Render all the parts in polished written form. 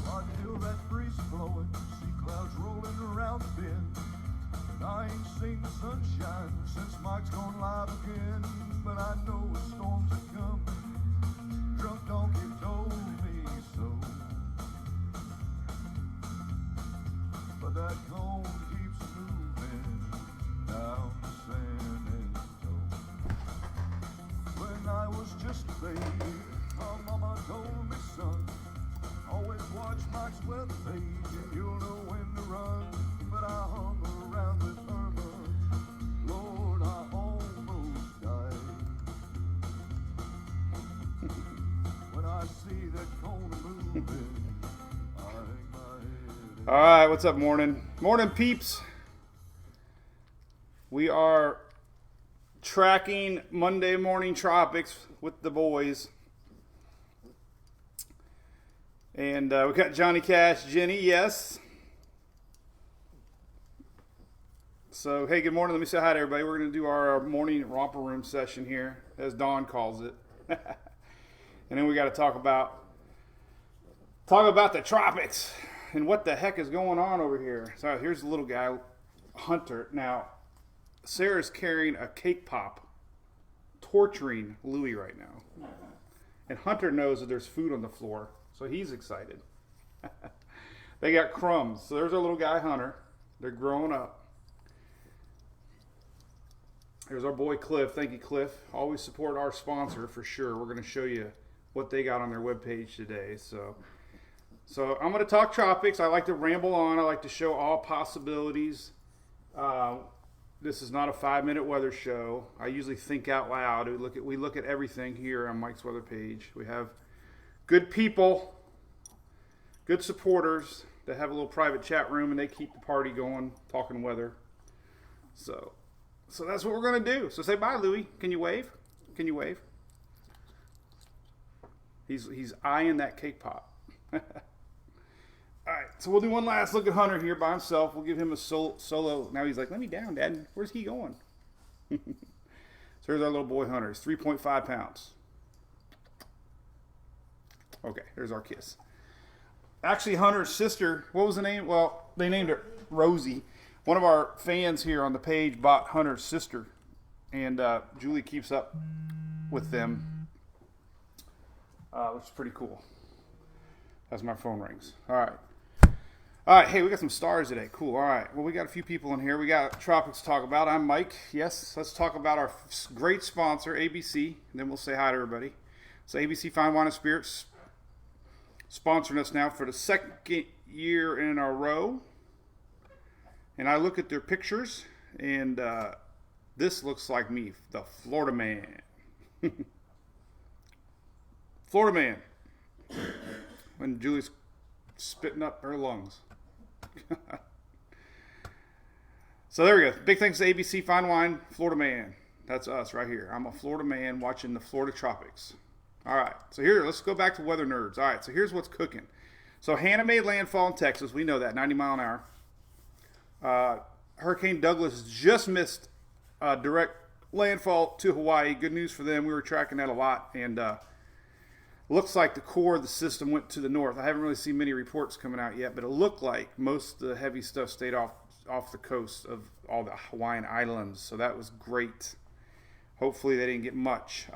I feel that breeze blowing, see clouds rolling around the bend. And I ain't seen the sunshine since Mike's gone live again. But I know a storms are coming, drunk donkey told me so. But that cone keeps moving down the San Antonio. When I was just a baby, my mama told me, son, always watch Mike's weather page and you'll know when to run. But I hung around with Irma, Lord, I almost died. When I see that cone moving, I hang my head. All right, what's up, morning? Morning, peeps. We are tracking Monday morning tropics with the boys. And we got Johnny Cash, Jenny, yes. So, hey, good morning. Let me say hi to everybody. We're going to do our morning romper room session here, as Dawn calls it. And then we got to talk about the tropics and what the heck is going on over here. So here's the little guy, Hunter. Now, Sarah's carrying a cake pop, torturing Louie right now. And Hunter knows that there's food on the floor. So he's excited. They got crumbs. So there's our little guy, Hunter. They're growing up. There's our boy, Cliff. Thank you, Cliff. Always support our sponsor for sure. We're going to show you what they got on their webpage today. So I'm going to talk tropics. I like to ramble on. I like to show all possibilities. This is not a 5-minute weather show. I usually think out loud. We look at everything here on Mike's weather page. We have good people, good supporters that have a little private chat room, and they keep the party going, talking weather. So that's what we're going to do. So say bye, Louie. Can you wave? Can you wave? He's eyeing that cake pop. All right, so we'll do one last look at Hunter here by himself. We'll give him a solo. Now he's like, let me down, Dad. Where's he going? So here's our little boy Hunter. He's 3.5 pounds. Okay, there's our kiss. Actually, Hunter's sister, what was the name? Well, they named her Rosie. One of our fans here on the page bought Hunter's sister, and Julie keeps up with them, which is pretty cool. As my phone rings. All right, hey, we got some stars today. Cool, all right. Well, we got a few people in here. We got tropics to talk about. I'm Mike. Yes, let's talk about our great sponsor, ABC, and then we'll say hi to everybody. So ABC Fine Wine and Spirits sponsoring us now for the second year in a row. And I look at their pictures, and this looks like me, the Florida man. Florida man. When Julie's spitting up her lungs. So there we go. Big thanks to ABC Fine Wine, Florida man. That's us right here. I'm a Florida man watching the Florida tropics. All right, so here, let's go back to weather nerds. All right, so here's what's cooking. So Hannah made landfall in Texas. We know that, 90 mile an hour. Hurricane Douglas just missed direct landfall to Hawaii. Good news for them. We were tracking that a lot, and looks like the core of the system went to the north. I haven't really seen many reports coming out yet, but it looked like most of the heavy stuff stayed off the coast of all the Hawaiian islands, so that was great. Hopefully they didn't get much.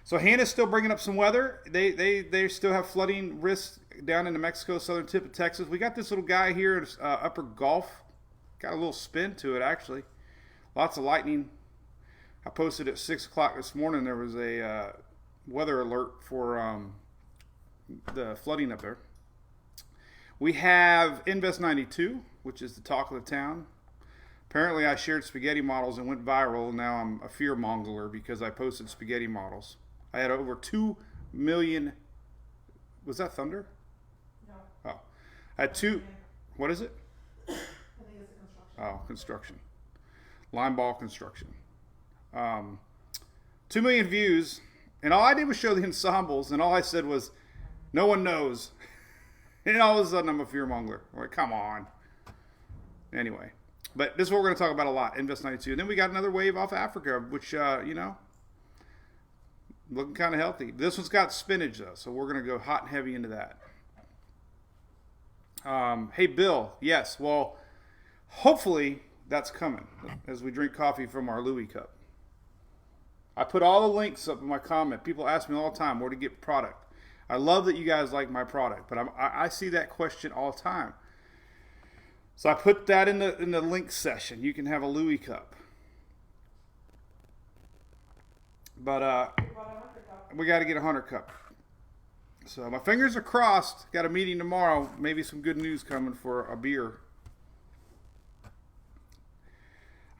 So Hannah's still bringing up some weather. They still have flooding risks down in the Mexico southern tip of Texas. We got this little guy here in Upper Gulf. Got a little spin to it, actually. Lots of lightning. I posted at 6 o'clock this morning. There was a weather alert for the flooding up there. We have Invest 92, which is the talk of the town. Apparently I shared spaghetti models and went viral. Now I'm a fear mongerer because I posted spaghetti models. I had over 2 million. Was that thunder? No. Oh. I had two. What is it? I think it's a construction. Oh, construction. Line ball construction. 2 million views. And all I did was show the ensembles. And all I said was, no one knows. And all of a sudden I'm a fear monger. Like, come on. Anyway. But this is what we're going to talk about a lot. Invest 92. And then we got another wave off Africa, which, Looking kind of healthy. This one's got spinach though, so we're gonna go hot and heavy into that. Hey Bill, yes. Well, hopefully that's coming as we drink coffee from our Louis cup. I put all the links up in my comment. People ask me all the time where to get product. I love that you guys like my product, but I see that question all the time. So I put that in the link session. You can have a Louis cup. But we got to get a 100 cup. So my fingers are crossed. Got a meeting tomorrow. Maybe some good news coming for a beer.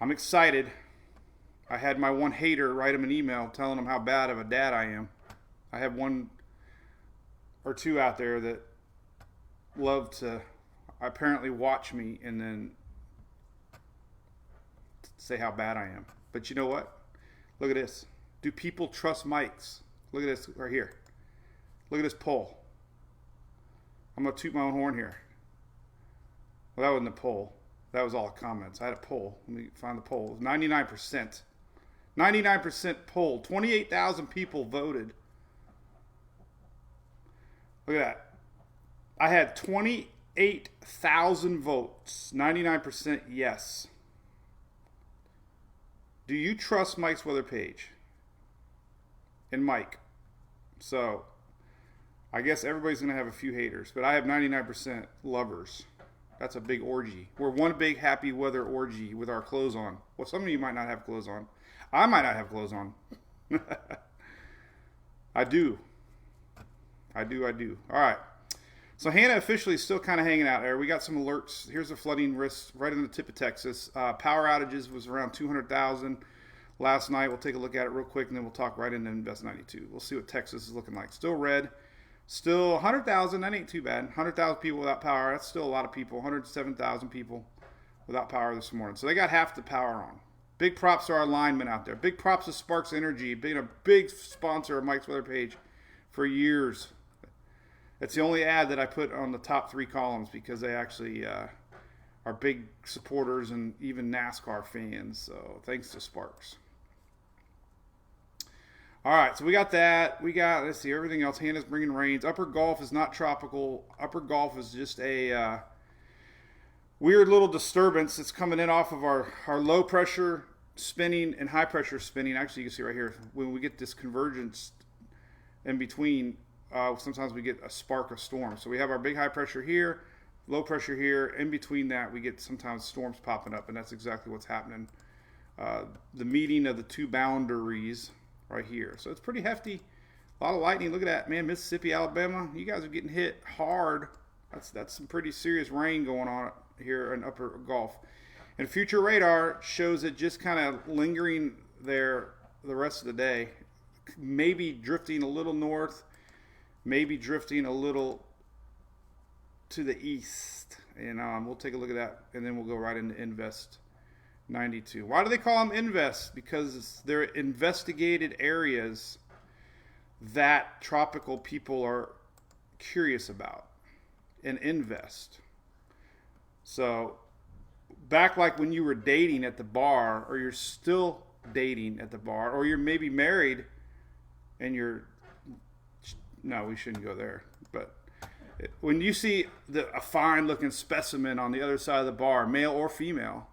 I'm excited. I had my one hater write him an email telling him how bad of a dad I am. I have one or two out there that love to apparently watch me and then say how bad I am. But you know what? Look at this. Do people trust mics? Look at this right here. Look at this poll. I'm going to toot my own horn here. Well, that wasn't a poll. That was all comments. I had a poll. Let me find the poll. It was 99%. 99% poll. 28,000 people voted. Look at that. I had 28,000 votes. 99% yes. Do you trust Mike's weather page? And Mike. So, I guess everybody's going to have a few haters, but I have 99% lovers. That's a big orgy. We're one big happy weather orgy with our clothes on. Well, some of you might not have clothes on. I might not have clothes on. I do. All right. So Hannah officially is still kind of hanging out there. We got some alerts. Here's a flooding risk right in the tip of Texas. Power outages was around 200,000 last night. We'll take a look at it real quick, and then we'll talk right into Invest 92. We'll see what Texas is looking like. Still red. Still 100,000. That ain't too bad. 100,000 people without power. That's still a lot of people. 107,000 people without power this morning. So they got half the power on. Big props to our linemen out there. Big props to Sparks Energy, being a big sponsor of Mike's Weather Page for years. It's the only ad that I put on the top 3 columns because they actually are big supporters and even NASCAR fans. So thanks to Sparks. All right, so we got that. We got, let's see, everything else. Hannah's bringing rains. Upper Gulf is not tropical. Upper Gulf is just a weird little disturbance that's coming in off of our low pressure spinning and high pressure spinning. Actually, you can see right here, when we get this convergence in between, sometimes we get a spark of storm. So we have our big high pressure here, low pressure here. In between that, we get sometimes storms popping up, and that's exactly what's happening. The meeting of the two boundaries right here. So it's pretty hefty. A lot of lightning. Look at that, man. Mississippi, Alabama, you guys are getting hit hard. That's some pretty serious rain going on here in Upper Gulf. And future radar shows it just kind of lingering there the rest of the day. Maybe drifting a little north, maybe drifting a little to the east. And we'll take a look at that, and then we'll go right into Invest 92. Why do they call them Invest? Because they're investigated areas that tropical people are curious about and invest. So back like when you were dating at the bar, or you're still dating at the bar, or you're maybe married and no, we shouldn't go there. But when you see a fine looking specimen on the other side of the bar, male or female,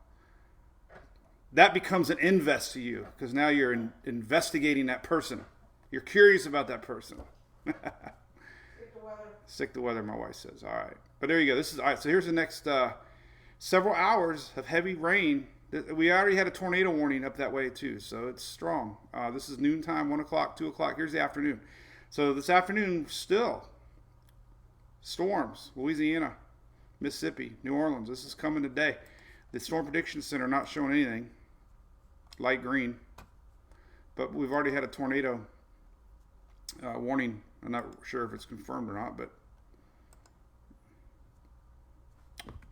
that becomes an invest to you, because now you're investigating that person. You're curious about that person. Stick the weather, my wife says. All right. But there you go. All right. So here's the next several hours of heavy rain. We already had a tornado warning up that way too, so it's strong. This is noontime, 1 o'clock, 2 o'clock. Here's the afternoon. So this afternoon, still storms. Louisiana, Mississippi, New Orleans. This is coming today. The Storm Prediction Center not showing anything. Light green. But we've already had a tornado warning. I'm not sure if it's confirmed or not, but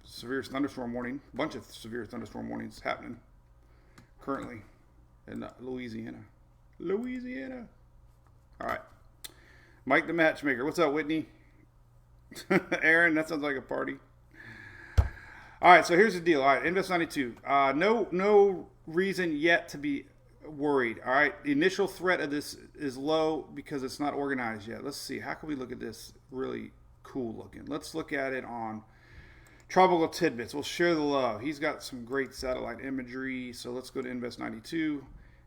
severe thunderstorm warning. A bunch of severe thunderstorm warnings happening currently in Louisiana. All right. Mike the Matchmaker. What's up, Whitney? Aaron, that sounds like a party. All right, so here's the deal. All right, Invest 92. No reason yet to be worried. All right, the initial threat of this is low because it's not organized yet. Let's see. How can we look at this really cool looking? Let's look at it on Tropical Tidbits. We'll share the love. He's got some great satellite imagery. So let's go to Invest 92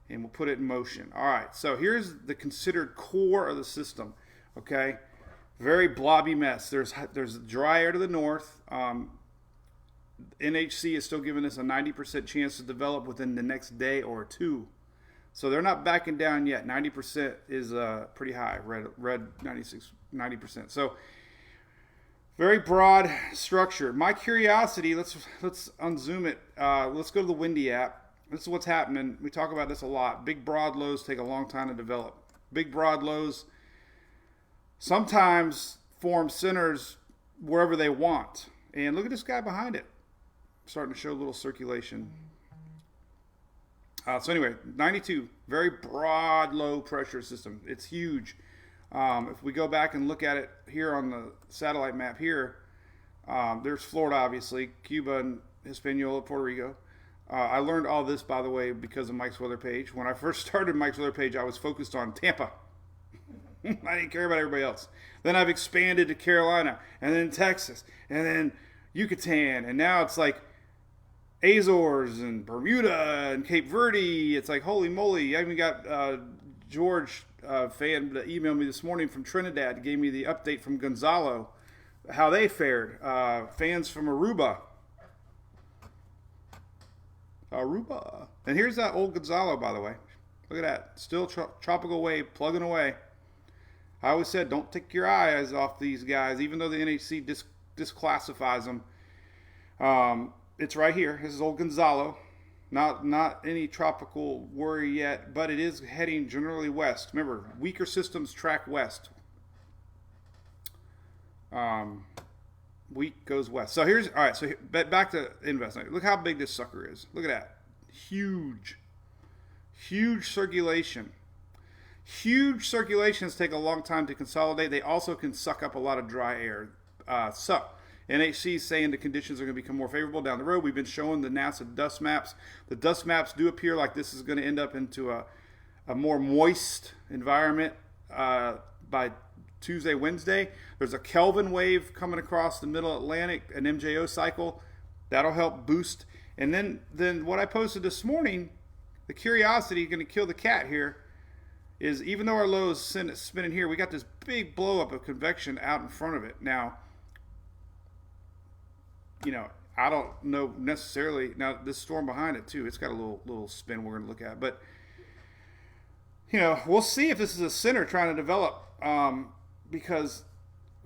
and we'll put it in motion. All right. So here's the considered core of the system. Okay. Very blobby mess. There's dry air to the north. NHC is still giving us a 90% chance to develop within the next day or two. So they're not backing down yet. 90% is pretty high. Red 90%. So very broad structure. My curiosity, let's unzoom it. Let's go to the Windy app. This is what's happening. We talk about this a lot. Big broad lows take a long time to develop. Big broad lows sometimes form centers wherever they want. And look at this guy behind it. Starting to show a little circulation. So anyway, 92, very broad low pressure system. It's huge. If we go back and look at it here on the satellite map here, there's Florida, obviously, Cuba and Hispaniola, Puerto Rico. I learned all this, by the way, because of Mike's Weather Page. When I first started Mike's Weather Page, I was focused on Tampa. I didn't care about everybody else. Then I've expanded to Carolina, and then Texas, and then Yucatan, and now it's like Azores and Bermuda and Cape Verde. It's like, holy moly. I even got George, fan, that emailed me this morning from Trinidad, gave me the update from Gonzalo, how they fared. Fans from Aruba. And here's that old Gonzalo, by the way. Look at that. Still tropical wave, plugging away. I always said, don't take your eyes off these guys, even though the NHC disclassifies them. It's right here. This is old Gonzalo. Not any tropical worry yet, but it is heading generally west. Remember, weaker systems track west. Weak goes west. So here's, all right, so back to investment. Look how big this sucker is. Look at that. Huge. Huge circulation. Huge circulations take a long time to consolidate. They also can suck up a lot of dry air. NHC is saying the conditions are going to become more favorable down the road. We've been showing the NASA dust maps. The dust maps do appear like this is going to end up into a more moist environment by Tuesday, Wednesday. There's a Kelvin wave coming across the middle Atlantic, an MJO cycle. That'll help boost. And then what I posted this morning, the curiosity going to kill the cat here, is even though our low is spinning here, we got this big blow up of convection out in front of it. Now, I don't know necessarily. Now, this storm behind it, too, it's got a little spin we're going to look at. But, we'll see if this is a center trying to develop. Because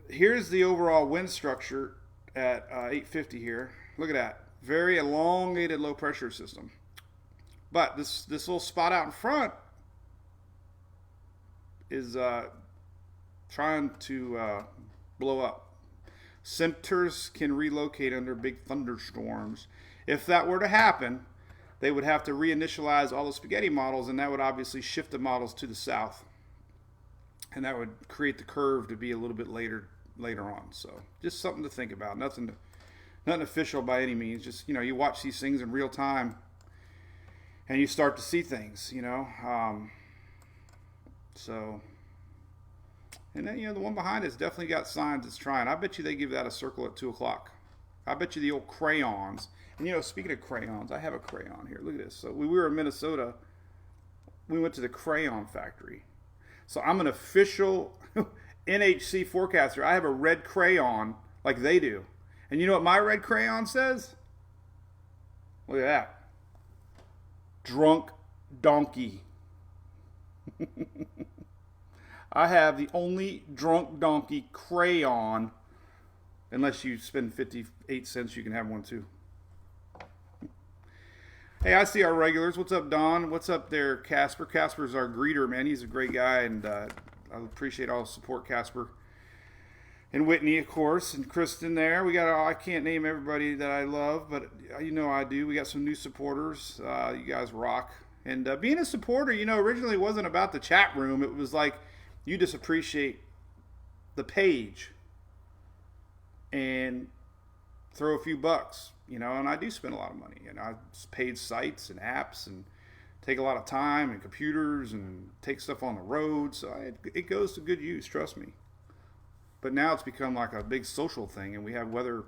here's the overall wind structure at 850 here. Look at that. Very elongated low pressure system. But this little spot out in front is trying to blow up. Centers can relocate under big thunderstorms. If that were to happen, they would have to reinitialize all the spaghetti models, and that would obviously shift the models to the south. And that would create the curve to be a little bit later on. So just something to think about. Nothing official by any means. Just, you watch these things in real time, and you start to see things, So... And then, the one behind it's definitely got signs it's trying. I bet you they give that a circle at 2 o'clock. I bet you the old crayons. And, speaking of crayons, I have a crayon here. Look at this. So we were in Minnesota. We went to the crayon factory. So I'm an official NHC forecaster. I have a red crayon like they do. And you know what my red crayon says? Look at that. Drunk donkey. I have the only drunk donkey crayon. Unless you spend 58 cents, you can have one too. Hey, I see our regulars. What's up, Don? What's up there, Casper? Casper's our greeter, man. He's a great guy, and I appreciate all the support, Casper. And Whitney, of course, and Kristen there. We got, I can't name everybody that I love, but I do. We got some new supporters. You guys rock. And being a supporter, originally wasn't about the chat room. It was like, you just appreciate the page and throw a few bucks, and I do spend a lot of money. I paid sites and apps and take a lot of time and computers and take stuff on the road. So it goes to good use, trust me. But now it's become like a big social thing, and we have weather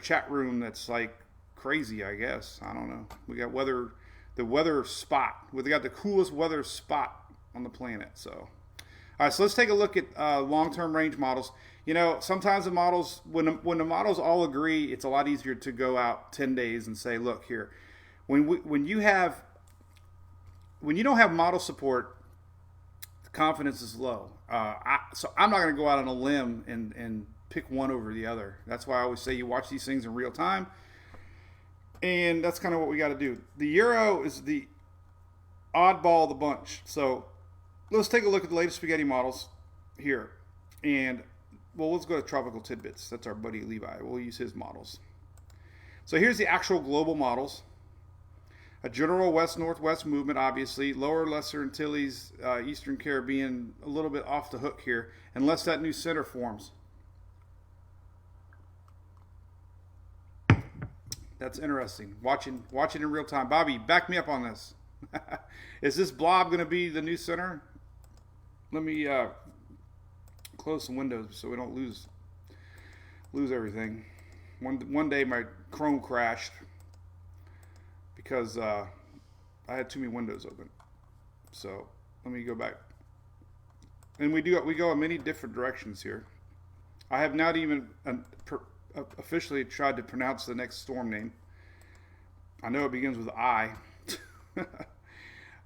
chat room that's like crazy, I guess. I don't know. We got the weather spot. We got the coolest weather spot on the planet. So, all right. So let's take a look at long-term range models. You know, sometimes the models, when the models all agree, it's a lot easier to go out 10 days and say, look here, when you don't have model support, the confidence is low. So I'm not going to go out on a limb and pick one over the other. That's why I always say you watch these things in real time. And that's kind of what we got to do. The Euro is the oddball of the bunch. So let's take a look at the latest spaghetti models here. And, well, let's go to Tropical Tidbits. That's our buddy Levi. We'll use his models. So here's the actual global models. A general west-northwest movement, obviously. Lower Lesser Antilles, Eastern Caribbean, a little bit off the hook here, unless that new center forms. That's interesting. Watching in real time. Bobby, back me up on this. Is this blob going to be the new center? Let me close some windows so we don't lose everything. One day my Chrome crashed because I had too many windows open. So let me go back. And we go in many different directions here. I have not even officially tried to pronounce the next storm name. I know it begins with I.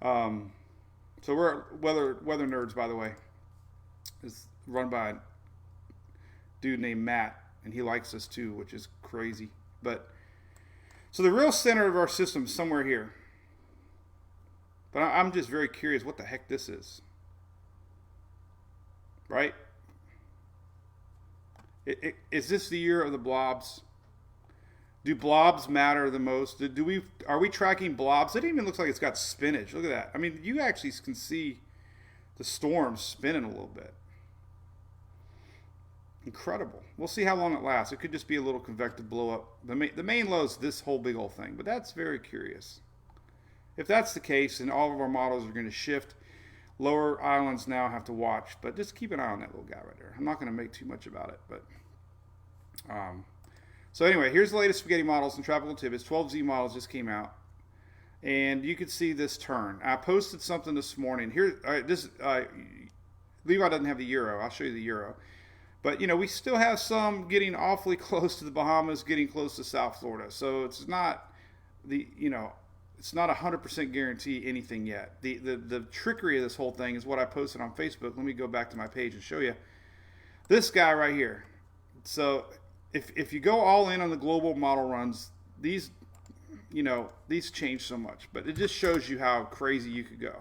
So we're weather nerds, by the way. It's run by a dude named Matt, and he likes us too, which is crazy. But so the real center of our system is somewhere here. But I'm just very curious what the heck this is. Right? Is this the year of the blobs? Do blobs matter the most? Are we tracking blobs? It even looks like it's got spinach. Look at that. I mean, you actually can see the storm spinning a little bit. Incredible. We'll see how long it lasts. It could just be a little convective blow up. The main low is this whole big old thing, but that's very curious. If that's the case, then all of our models are going to shift. Lower islands now have to watch, but just keep an eye on that little guy right there. I'm not going to make too much about it, but so anyway, here's the latest spaghetti models and Tropical Tidbits. 12Z models just came out, and you can see this turn. I posted something this morning. Here, Levi doesn't have the Euro. I'll show you the Euro, but you know we still have some getting awfully close to the Bahamas, getting close to South Florida. So it's not it's not 100% guarantee anything yet. The trickery of this whole thing is what I posted on Facebook. Let me go back to my page and show you this guy right here. So if you go all in on the global model runs, these change so much, but it just shows you how crazy you could go,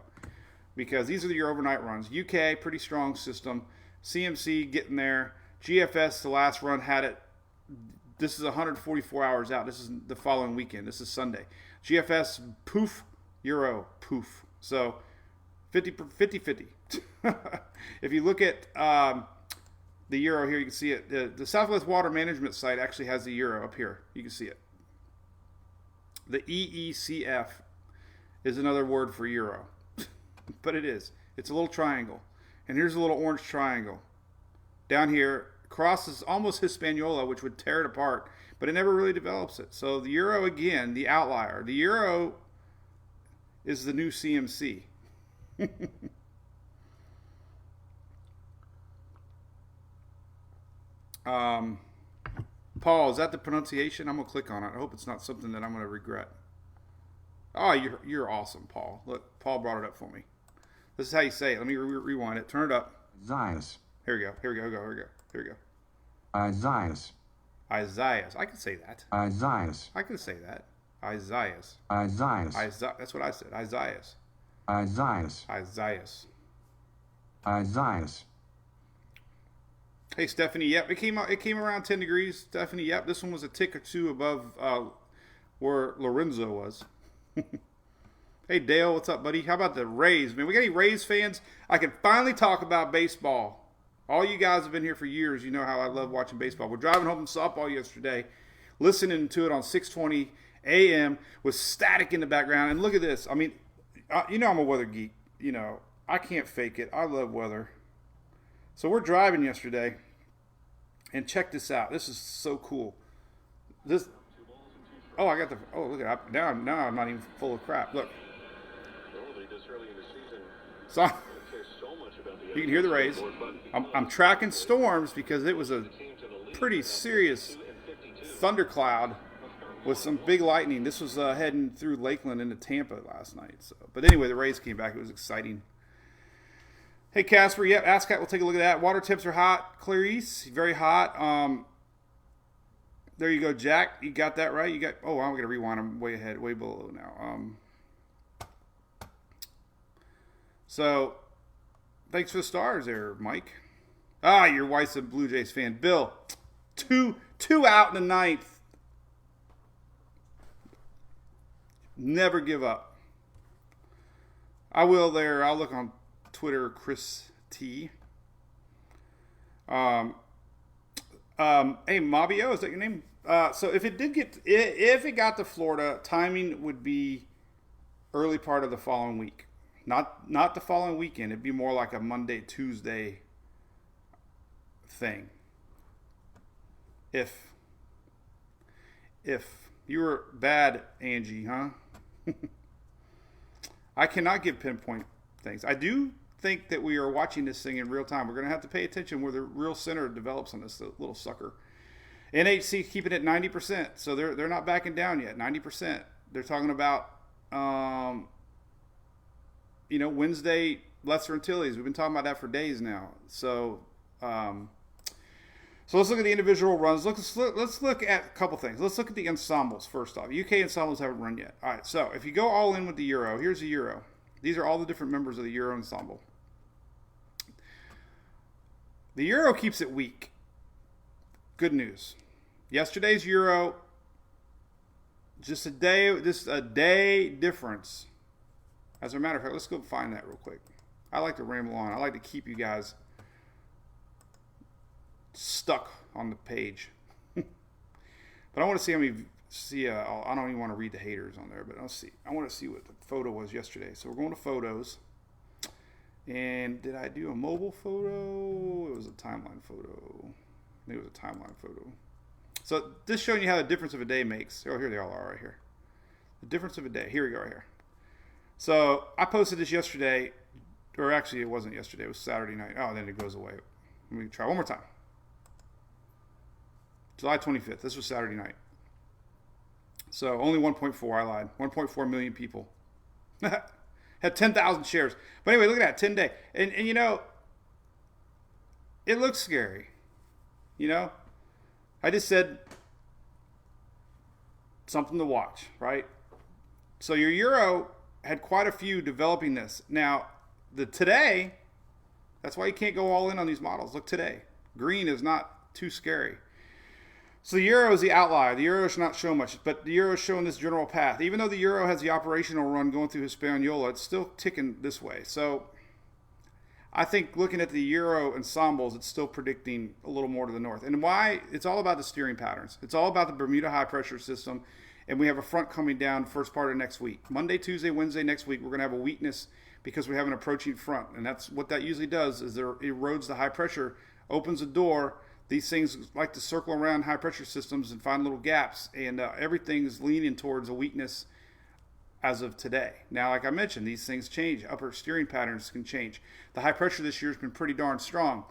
because these are your overnight runs. UK, pretty strong system. CMC getting there. GFS, the last run had it. This is 144 hours out. This is the following weekend. This is Sunday. GFS, poof. Euro, poof. So 50-50. If you look at the Euro here, you can see it. The Southwest Water Management site actually has the Euro up here. You can see it. The EECF is another word for Euro. But it is. It's a little triangle. And here's a little orange triangle. Down here, crosses almost Hispaniola, which would tear it apart, but it never really develops it. So the Euro, again, the outlier. The Euro is the new CMC. Paul, is that the pronunciation? I'm going to click on it. I hope it's not something that I'm going to regret. Oh, you're awesome, Paul. Look, Paul brought it up for me. This is how you say it. Let me rewind it. Turn it up. Isaias. Here we go. Here we go. Isaias. Isaias. I can say that. Isaias. I can say that. Isaias. Isaias. That's what I said. Isaias. Isaias. Isaias. Isaias. Hey, Stephanie. Yep, it came around 10 degrees. Stephanie. Yep, this one was a tick or two above where Lorenzo was. Hey, Dale. What's up, buddy? How about the Rays? Man, we got any Rays fans? I can finally talk about baseball. All you guys have been here for years. You know how I love watching baseball. We're driving home from softball yesterday, listening to it on 620 a.m. with static in the background. And look at this. I mean, you know I'm a weather geek. You know, I can't fake it. I love weather. So we're driving yesterday, and check this out. This is so cool. This. Oh, I got the. Oh, look at it. Now I'm not even full of crap. Look. So you can hear the rays. I'm tracking storms because it was a pretty serious thundercloud with some big lightning. This was heading through Lakeland into Tampa last night. So, but anyway, the rays came back. It was exciting. Hey, Casper. Yep, ASCAT. We'll take a look at that. Water temps are hot. Clarice, very hot. There you go, Jack. You got that right. You got. Oh, I'm gonna rewind. I'm way ahead, way below now. So, thanks for the stars there, Mike. Your wife's a Blue Jays fan. Bill, two out in the ninth. Never give up. I will there. I'll look on Twitter, Chris T. Hey, Mabio, is that your name? So if it got to Florida, timing would be early part of the following week. Not the following weekend. It'd be more like a Monday, Tuesday thing. If you were bad, Angie, huh? I cannot give pinpoint things. I do think that we are watching this thing in real time. We're going to have to pay attention where the real center develops on this little sucker. NHC keeping it 90%, so they're not backing down yet. 90%. They're talking about Wednesday Lesser Antilles. We've been talking about that for days now. So let's look at the individual runs. Let's look at a couple things. Let's look at the ensembles first off. UK ensembles haven't run yet. All right, so if you go all in with the Euro, here's the Euro. These are all the different members of the Euro ensemble. The Euro keeps it weak. Good news. Yesterday's Euro, just a day difference. As a matter of fact, let's go find that real quick. I like to ramble on. I like to keep you guys stuck on the page. But I want to see how many. I don't even want to read the haters on there, but I'll see. I want to see what the photo was yesterday. So we're going to photos. And did I do a mobile photo? It was a timeline photo. I think it was a timeline photo. So this showing you how the difference of a day makes. Oh, here they all are right here. The difference of a day. Here we go right here. So I posted this yesterday, or actually it wasn't yesterday. It was Saturday night. Oh, then it goes away. Let me try one more time. July 25th. This was Saturday night. So only 1.4. I lied. 1.4 million people. Had 10,000 shares. But anyway, look at that. 10 day. And you know, it looks scary. You know? I just said something to watch, right? So your Euro had quite a few developing this. Now, today, that's why you can't go all in on these models. Look today. Green is not too scary. So the Euro is the outlier. The Euro should not show much, but the Euro is showing this general path. Even though the Euro has the operational run going through Hispaniola, it's still ticking this way. So I think looking at the Euro ensembles, it's still predicting a little more to the north. And why? It's all about the steering patterns. It's all about the Bermuda high pressure system. And we have a front coming down first part of next week. Monday, Tuesday, Wednesday next week, we're going to have a weakness because we have an approaching front. And that's what that usually does is it erodes the high pressure, opens a door. These things like to circle around high pressure systems and find little gaps. And everything's leaning towards a weakness as of today. Now, like I mentioned, these things change. Upper steering patterns can change. The high pressure this year has been pretty darn strong.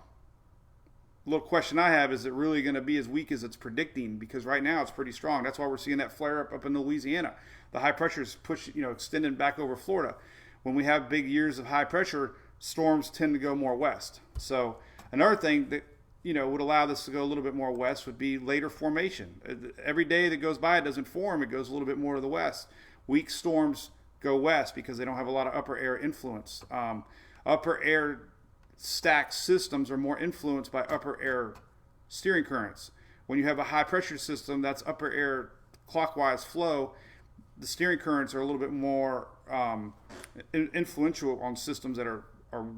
The little question I have, is it really going to be as weak as it's predicting? Because right now it's pretty strong. That's why we're seeing that flare up in Louisiana. The high pressure is extending back over Florida. When we have big years of high pressure, storms tend to go more west. So another thing that would allow this to go a little bit more west would be later formation. Every day that goes by, it doesn't form. It goes a little bit more to the west. Weak storms go west because they don't have a lot of upper air influence. Upper air stacked systems are more influenced by upper air steering currents. When you have a high pressure system that's upper air clockwise flow, the steering currents are a little bit more influential on systems that are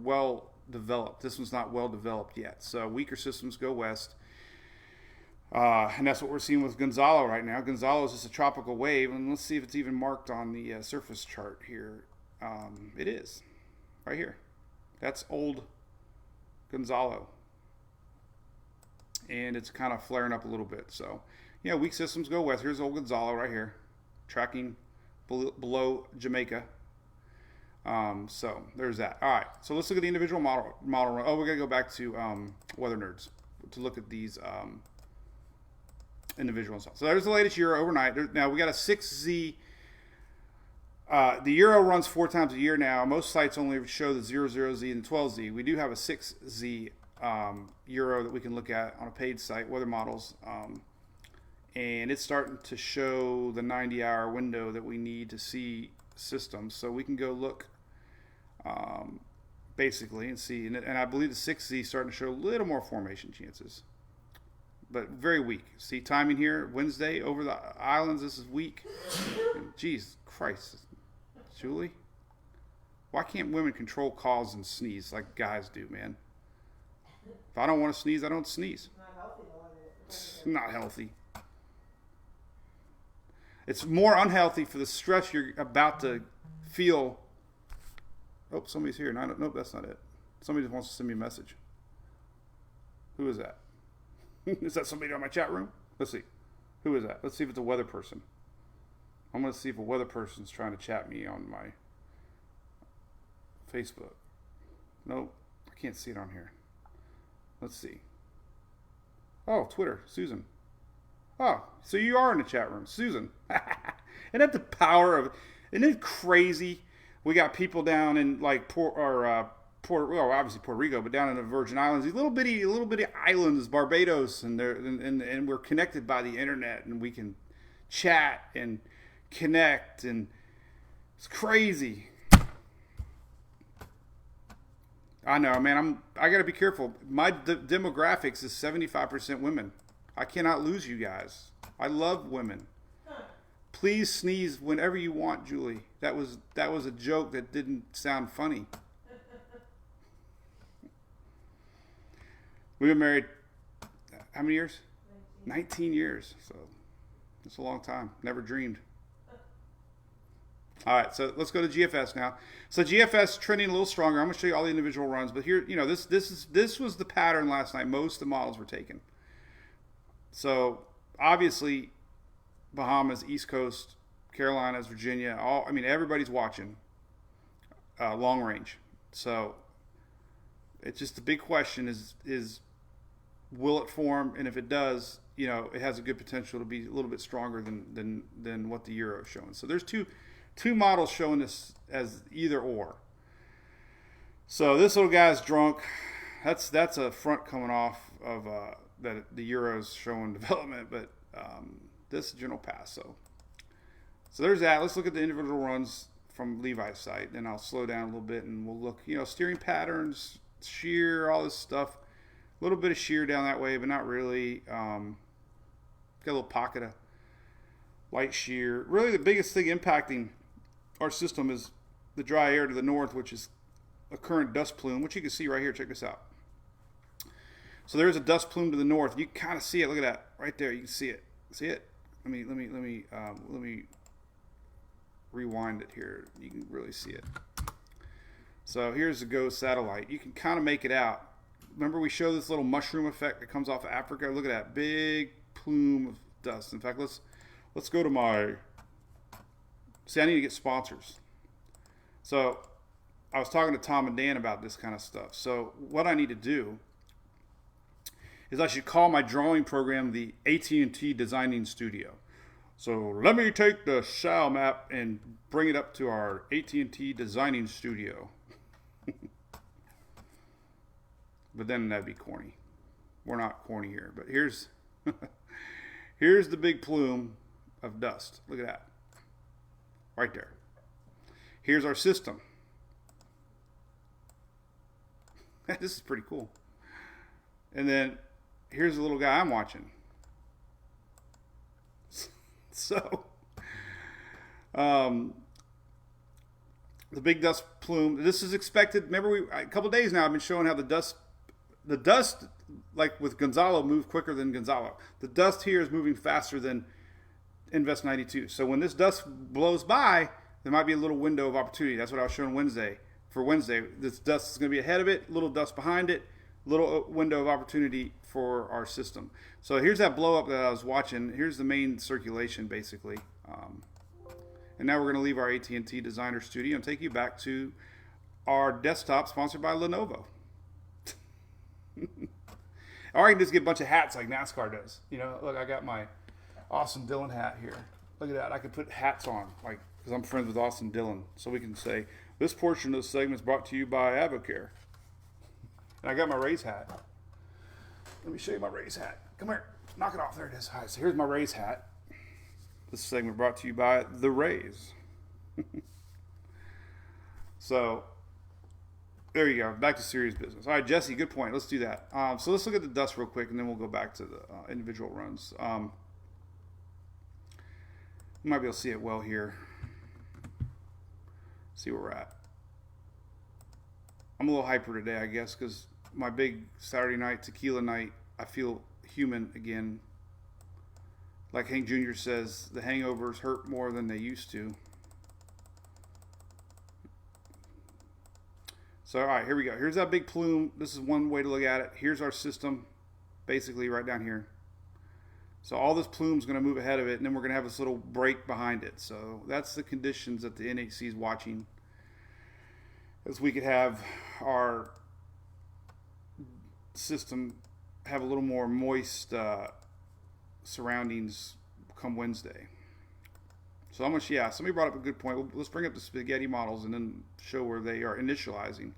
well developed. This one's not well developed yet. So weaker systems go west. And that's what we're seeing with Gonzalo right now. Gonzalo is just a tropical wave, and let's see if it's even marked on the surface chart here. It is, right here. That's old Gonzalo. And it's kind of flaring up a little bit. So, yeah, weak systems go west. Here's old Gonzalo right here, tracking below Jamaica. So there's that. All right, so let's look at the individual model run. Oh, we're going to go back to Weather Nerds to look at these individual stuff. So there's the latest Euro overnight. Now we got a 6Z. The Euro runs 4 times a year now. Most sites only show the 00Z and the 12Z. We do have a 6Z Euro that we can look at on a paid site, Weather Models. And it's starting to show the 90-hour window that we need to see systems. So we can go look basically and see. And I believe the 6Z is starting to show a little more formation chances. But very weak. See timing here, Wednesday over the islands. This is weak. Jeez Christ, Julie, why can't women control coughs and sneeze like guys do, man? If I don't want to sneeze, I don't sneeze. Not healthy though. It's not healthy. It's more unhealthy for the stress you're about to feel. Oh, somebody's here. No, nope, that's not it. Somebody just wants to send me a message. Who is that? Is that somebody on my chat room? Let's see. Who is that? Let's see if it's a weather person. I'm going to see if a weather person's trying to chat me on my Facebook. Nope. I can't see it on here. Let's see. Oh, Twitter. Susan. Oh, so you are in the chat room. Susan. Isn't that the power of... Isn't it crazy? We got people down in like well, obviously Puerto Rico, but down in the Virgin Islands, these little bitty islands, Barbados, and we're connected by the internet, and we can chat and connect, and it's crazy. I know, man. I got to be careful. My demographics is 75% women. I cannot lose you guys. I love women. Please sneeze whenever you want, Julie. That was a joke that didn't sound funny. We've been married how many years? 19 years. So it's a long time. Never dreamed. All right, so let's go to GFS now. So GFS trending a little stronger. I'm going to show you all the individual runs, but here, this was the pattern last night. Most of the models were taken. So obviously, Bahamas, East Coast, Carolinas, Virginia, everybody's watching long range. So it's just the big question is will it form? And if it does, it has a good potential to be a little bit stronger than what the Euro is showing. So there's two models showing this as either or. So this little guy's drunk. That's a front coming off of that the Euro's showing development, but this is general pass. So there's that. Let's look at the individual runs from Levi's site. Then I'll slow down a little bit and we'll look, steering patterns, shear, all this stuff. A little bit of shear down that way, but not really. Got a little pocket of light shear. Really the biggest thing impacting our system is the dry air to the north, which is a current dust plume, which you can see right here. Check this out. So there's a dust plume to the north. You can kind of see it. Look at that right there. You can see it. See it? Let me rewind it here. You can really see it. So here's the GO satellite. You can kind of make it out. Remember we showed this little mushroom effect that comes off of Africa? Look at that big plume of dust. In fact, let's go to my... See, I need to get sponsors. So I was talking to Tom and Dan about this kind of stuff. So what I need to do is I should call my drawing program the AT&T Designing Studio. So let me take the SAL map and bring it up to our AT&T Designing Studio. But then that'd be corny. We're not corny here. But here's the big plume of dust. Look at that. Right there. Here's our system. This is pretty cool. And then here's the little guy I'm watching. So, the big dust plume. This is expected. Remember, a couple days now I've been showing how the the dust, like with Gonzalo, moved quicker than Gonzalo. The dust here is moving faster than Invest 92. So when this dust blows by, there might be a little window of opportunity. That's what I was showing Wednesday. For Wednesday, this dust is going to be ahead of it, little dust behind it, little window of opportunity for our system. So here's that blow up that I was watching. Here's the main circulation, basically. And now we're going to leave our AT&T Designer Studio and take you back to our desktop sponsored by Lenovo. Or I can just get a bunch of hats like NASCAR does. You know, look, I got my Austin Dillon hat here. Look at that. I could put hats on, like, because I'm friends with Austin Dillon. So we can say, this portion of the segment is brought to you by Avocare. And I got my Rays hat. Let me show you my Rays hat. Come here. Knock it off. There it is. All right, so here's my Rays hat. This segment brought to you by the Rays. So, there you go. Back to serious business. All right, Jesse, good point. Let's do that. So let's look at the dust real quick, and then we'll go back to the individual runs. You might be able to see it well here. See where we're at. I'm a little hyper today, I guess, because my big Saturday night tequila night, I feel human again. Like Hank Jr. says, the hangovers hurt more than they used to. So, all right, here we go. Here's that big plume. This is one way to look at it. Here's our system, basically right down here. So all this plume is going to move ahead of it, and then we're going to have this little break behind it. So that's the conditions that the NHC is watching. As we could have our system have a little more moist surroundings come Wednesday. So how much? Yeah, somebody brought up a good point. Let's bring up the spaghetti models and then show where they are initializing.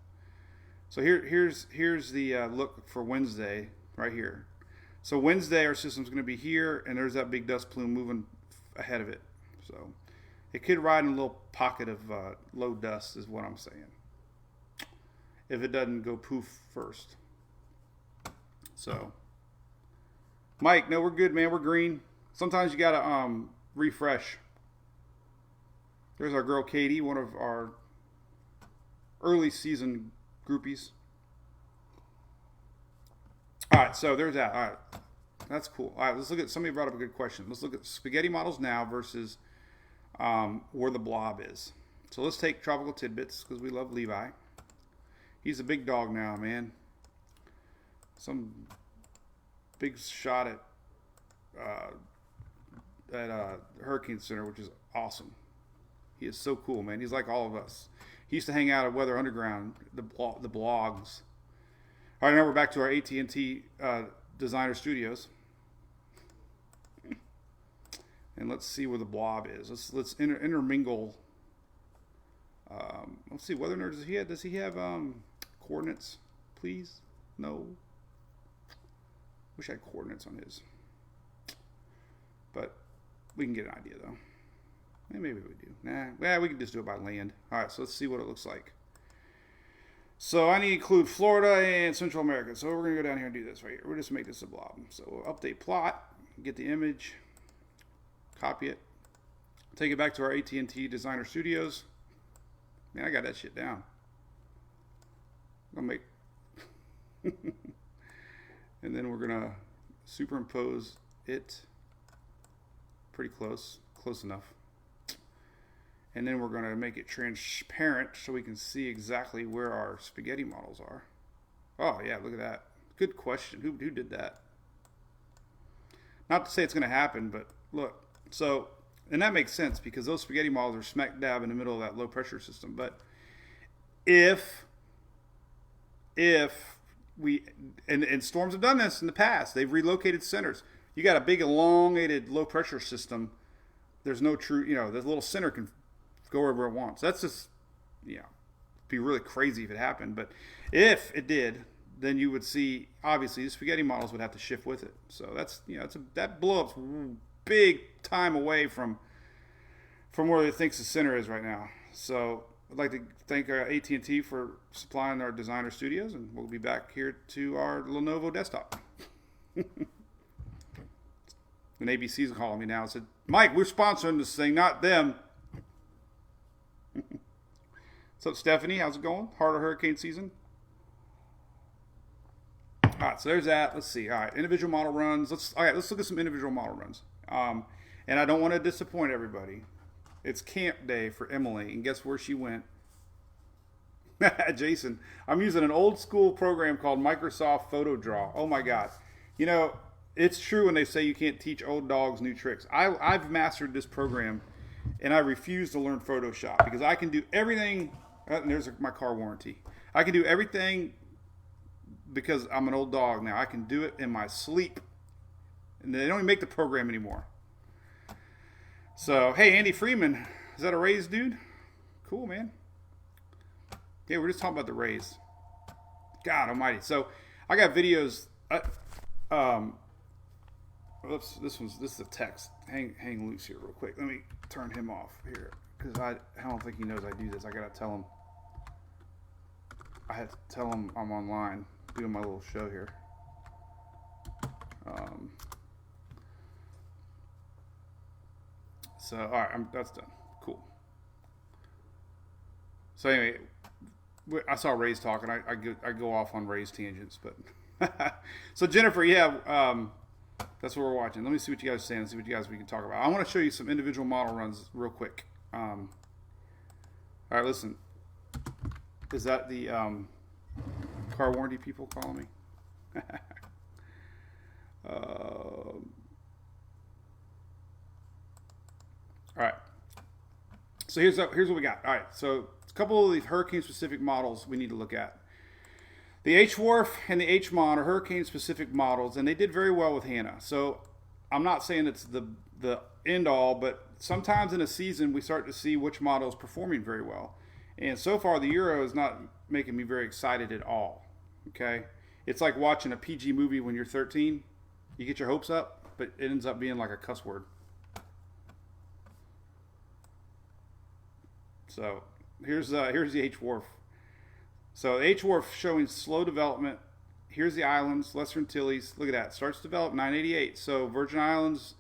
So here's the look for Wednesday right here. So Wednesday our system's going to be here, and there's that big dust plume moving ahead of it. So it could ride in a little pocket of low dust, is what I'm saying. If it doesn't go poof first. So, Mike, no, we're good, man. We're green. Sometimes you gotta refresh. There's our girl Katie, one of our early season groupies. All right, so there's that. All right, that's cool. All right, let's look at, somebody brought up a good question. Let's look at spaghetti models now versus where the blob is. So let's take Tropical Tidbits, because we love Levi. He's a big dog now, man. Some big shot at Hurricane Center, which is awesome. He is so cool, man. He's like all of us. He used to hang out at Weather Underground, the blogs. All right, now we're back to our AT&T Designer Studios. And let's see where the blob is. Let's intermingle. Let's see, Weather Nerd, does he have coordinates, please? No. Wish I had coordinates on his. But we can get an idea, though. Maybe we do. Nah, well, we can just do it by land. All right, so let's see what it looks like. So I need to include Florida and Central America. So we're going to go down here and do this right here. We'll just make this a blob. So we'll update plot, get the image, copy it, take it back to our AT&T Designer Studios. Man, I got that shit down. I'll make... And then we're going to superimpose it pretty close enough. And then we're going to make it transparent so we can see exactly where our spaghetti models are. Oh, yeah, look at that. Good question. Who did that? Not to say it's going to happen, but look. So, and that makes sense because those spaghetti models are smack dab in the middle of that low pressure system. But if we, and storms have done this in the past, they've relocated centers. You got a big elongated low pressure system. There's no true, the little center can go wherever it wants. That's just, be really crazy if it happened. But if it did, then you would see, obviously, the spaghetti models would have to shift with it. So that's, that blow-up's big time away from where it thinks the center is right now. So I'd like to thank AT&T for supplying our designer studios, and we'll be back here to our Lenovo desktop. And ABC's calling me now and said, Mike, we're sponsoring this thing, not them. What's up, Stephanie? How's it going? Heart of hurricane season? All right, so there's that. Let's see. All right, individual model runs. Let's look at some individual model runs. And I don't want to disappoint everybody. It's camp day for Emily, and guess where she went? Jason, I'm using an old school program called Microsoft Photo Draw. Oh my God. You know, it's true when they say you can't teach old dogs new tricks. I've mastered this program, and I refuse to learn Photoshop because I can do everything. And there's my car warranty. I can do everything because I'm an old dog now. I can do it in my sleep. And they don't even make the program anymore. So, hey, Andy Freeman. Is that a Rays dude? Cool, man. Yeah, we're just talking about the Rays. God almighty. So, I got videos. Oops, this is a text. Hang loose here real quick. Let me turn him off here. Because I don't think he knows I do this. I got to tell him. I have to tell him I'm online doing my little show here. So, all right, that's done. Cool. So anyway, I saw Ray's talking. I go off on Ray's tangents, but so Jennifer, yeah, that's what we're watching. Let me see what you guys are saying. See what you guys we can talk about. I want to show you some individual model runs real quick. All right, listen. Is that the car warranty people calling me? All right. So here's what we got. All right. So a couple of these hurricane-specific models we need to look at. The H-Wharf and the H-Mon are hurricane-specific models, and they did very well with Hannah. So I'm not saying it's the end-all, but sometimes in a season we start to see which model is performing very well. And so far, the Euro is not making me very excited at all. Okay? It's like watching a PG movie when you're 13. You get your hopes up, but it ends up being like a cuss word. So here's the H-Wharf. So H-Wharf showing slow development. Here's the islands, Lesser Antilles. Look at that. Starts to develop 988. So Virgin Islands,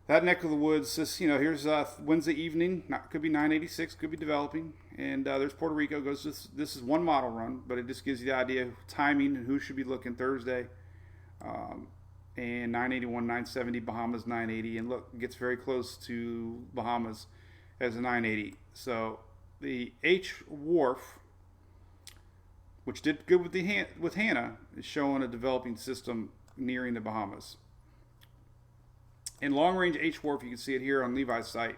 that neck of the woods. Here's Wednesday evening. Could be 986. Could be developing. And there's Puerto Rico. This is one model run, but it just gives you the idea of timing and who should be looking Thursday. And 981, 970, Bahamas 980, and look, it gets very close to Bahamas as a 980. So the H-Wharf, which did good with Hannah, is showing a developing system nearing the Bahamas. In long-range H-Wharf, you can see it here on Levi's site,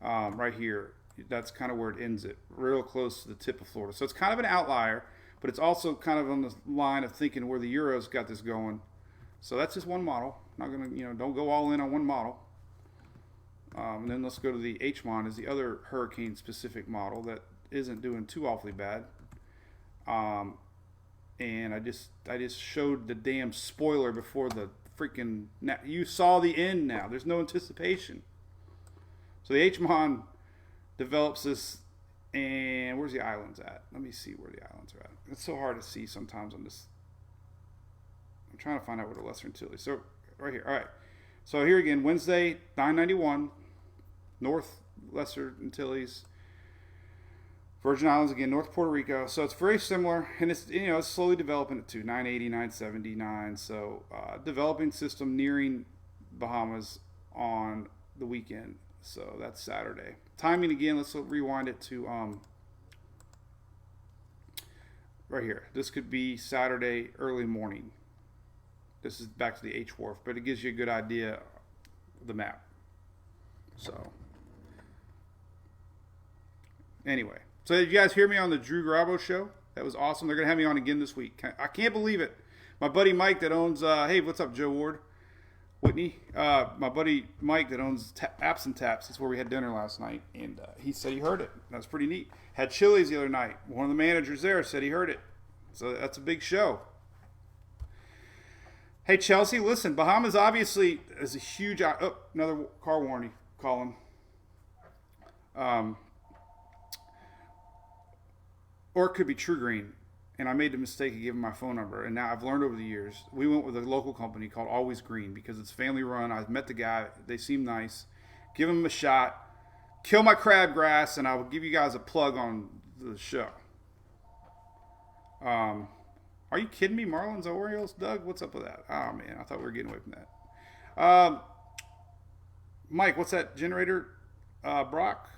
right here. That's kind of where it ends it, real close to the tip of Florida. So it's kind of an outlier, but it's also kind of on the line of thinking where the Euro's got this going. So that's just one model. Not gonna, don't go all in on one model. And then let's go to the H-Mon, is the other hurricane-specific model that isn't doing too awfully bad. And I just showed the damn spoiler before the freaking. You saw the end now. There's no anticipation. So the H-Mon develops this, and where's the islands at? Let me see where the islands are at. It's so hard to see sometimes on this. I'm trying to find out where the Lesser Antilles. So right here. All right. So here again, Wednesday, 991, North Lesser Antilles, Virgin Islands again, North Puerto Rico. So it's very similar, and it's it's slowly developing it too. 980, 979. So developing system nearing Bahamas on the weekend. So that's Saturday. Timing again. Let's rewind it to right here. This could be Saturday early morning. This is back to the H-Wharf, but it gives you a good idea of the map. So anyway, so did you guys hear me on the Drew Garabo show? That was awesome. They're going to have me on again this week. I can't believe it. My buddy Mike that owns, hey, what's up, Joe Ward? Whitney, my buddy Mike that owns Apps and Taps. That's where we had dinner last night, and he said he heard it. That was pretty neat. Had Chili's the other night. One of the managers there said he heard it. So that's a big show. Hey, Chelsea, listen, Bahamas obviously is a huge... Oh, another car warranty calling. Or it could be True Green. And I made the mistake of giving my phone number. And now I've learned over the years, we went with a local company called Always Green because it's family run. I've met the guy. They seem nice. Give them a shot. Kill my crabgrass, and I will give you guys a plug on the show. Are you kidding me? Marlins, Orioles, Doug? What's up with that? Oh, man, I thought we were getting away from that. Mike, what's that generator? Brock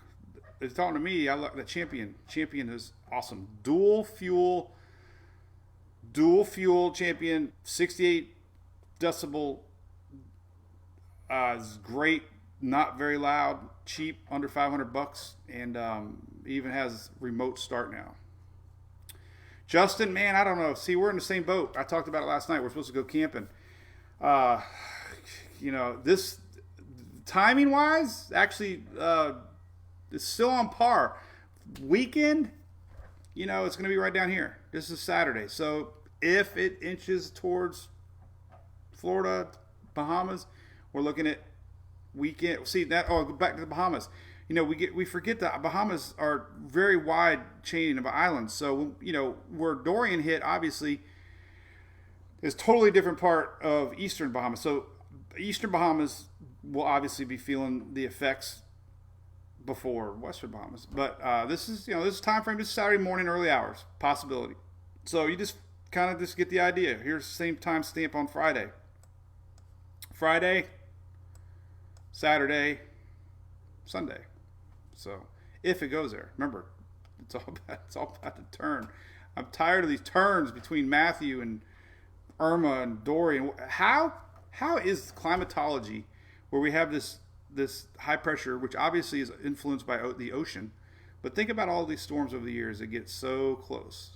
is talking to me. I like the Champion. Champion is awesome. Dual fuel Champion, 68 decibel. Is great. Not very loud. Cheap, under $500, and even has remote start now. Justin, man, I don't know. See, we're in the same boat. I talked about it last night. We're supposed to go camping. This timing wise, actually, it's still on par. Weekend, it's going to be right down here. This is Saturday. So if it inches towards Florida, Bahamas, we're looking at weekend. See that? Oh, go back to the Bahamas. We forget that Bahamas are very wide chain of islands. So where Dorian hit, obviously, is totally different part of Eastern Bahamas. So Eastern Bahamas will obviously be feeling the effects before Western Bahamas. But this is time frame. This is Saturday morning, early hours, possibility. So you just kind of just get the idea. Here's the same time stamp on Friday. Friday, Saturday, Sunday. So if it goes there, remember, it's all about the turn. I'm tired of these turns between Matthew and Irma and Dorian. How is climatology, where we have this high pressure, which obviously is influenced by the ocean, but think about all these storms over the years that get so close.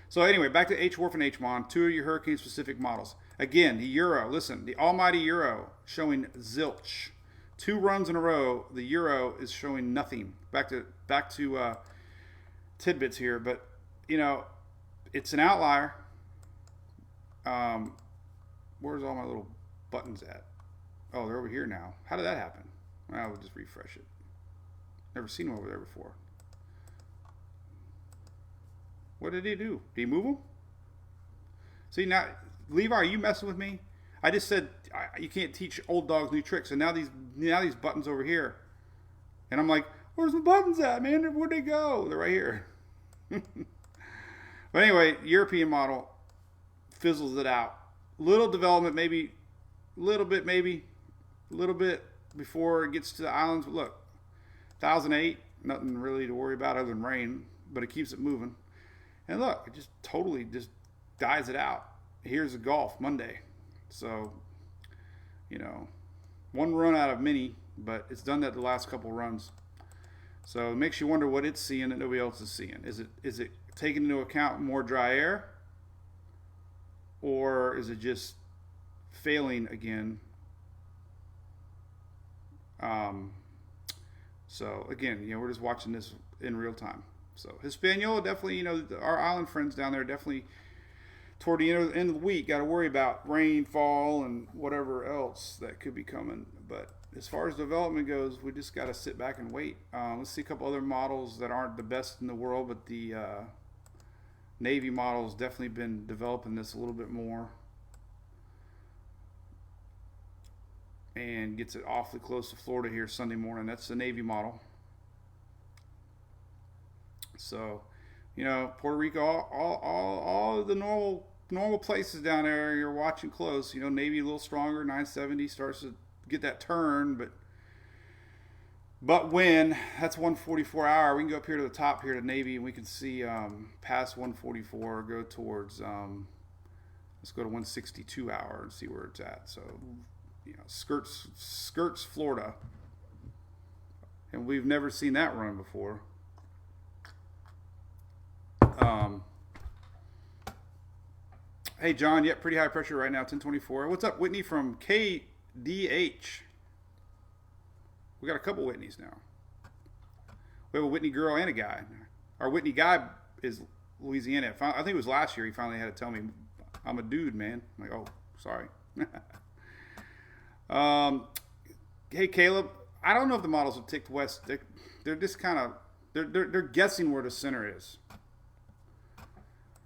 So anyway, back to H-Warf and H-Mon, two of your hurricane-specific models. Again, the Euro, listen, the almighty Euro showing zilch. 2 runs in a row, the Euro is showing nothing. Back to tidbits here, but it's an outlier. Where's all my little buttons at? Oh, they're over here now. How did that happen? Well, we'll just refresh it. Never seen them over there before. What did he do? Did he move them? See, now, Levi, are you messing with me? I just said you can't teach old dogs new tricks, and now these buttons over here, and I'm like, where's the buttons at, man? Where'd they go? They're right here. But anyway, European model fizzles it out. Little development, maybe a little bit before it gets to the islands. But look, 1008, nothing really to worry about other than rain, but it keeps it moving. And look, it just totally just dies it out. Here's the Gulf Monday. So, one run out of many, but it's done that the last couple runs. So it makes you wonder what it's seeing that nobody else is seeing. Is it taking into account more dry air? Or is it just failing again? So again, we're just watching this in real time. So Hispaniola definitely, our island friends down there definitely toward the end of the week got to worry about rainfall and whatever else that could be coming. But as far as development goes, we just got to sit back and wait. Let's see a couple other models that aren't the best in the world, but the Navy model's definitely been developing this a little bit more and gets it awfully close to Florida here Sunday morning. That's the Navy model. So, Puerto Rico, all the normal places down there, you're watching close. Navy a little stronger, 970 starts to get that turn, but when that's 144 hour, we can go up here to the top here to Navy, and we can see past 144, go towards let's go to 162 hour and see where it's at. So, skirts Florida, and we've never seen that run before. Hey John, pretty high pressure right now, 1024. What's up, Whitney from KDH? We got a couple Whitneys now. We have a Whitney girl and a guy. Our Whitney guy is Louisiana. I think it was last year he finally had to tell me, I'm a dude, man. I'm like, oh, sorry. Hey Caleb, I don't know if the models have ticked west. They're just kind of they're guessing where the center is.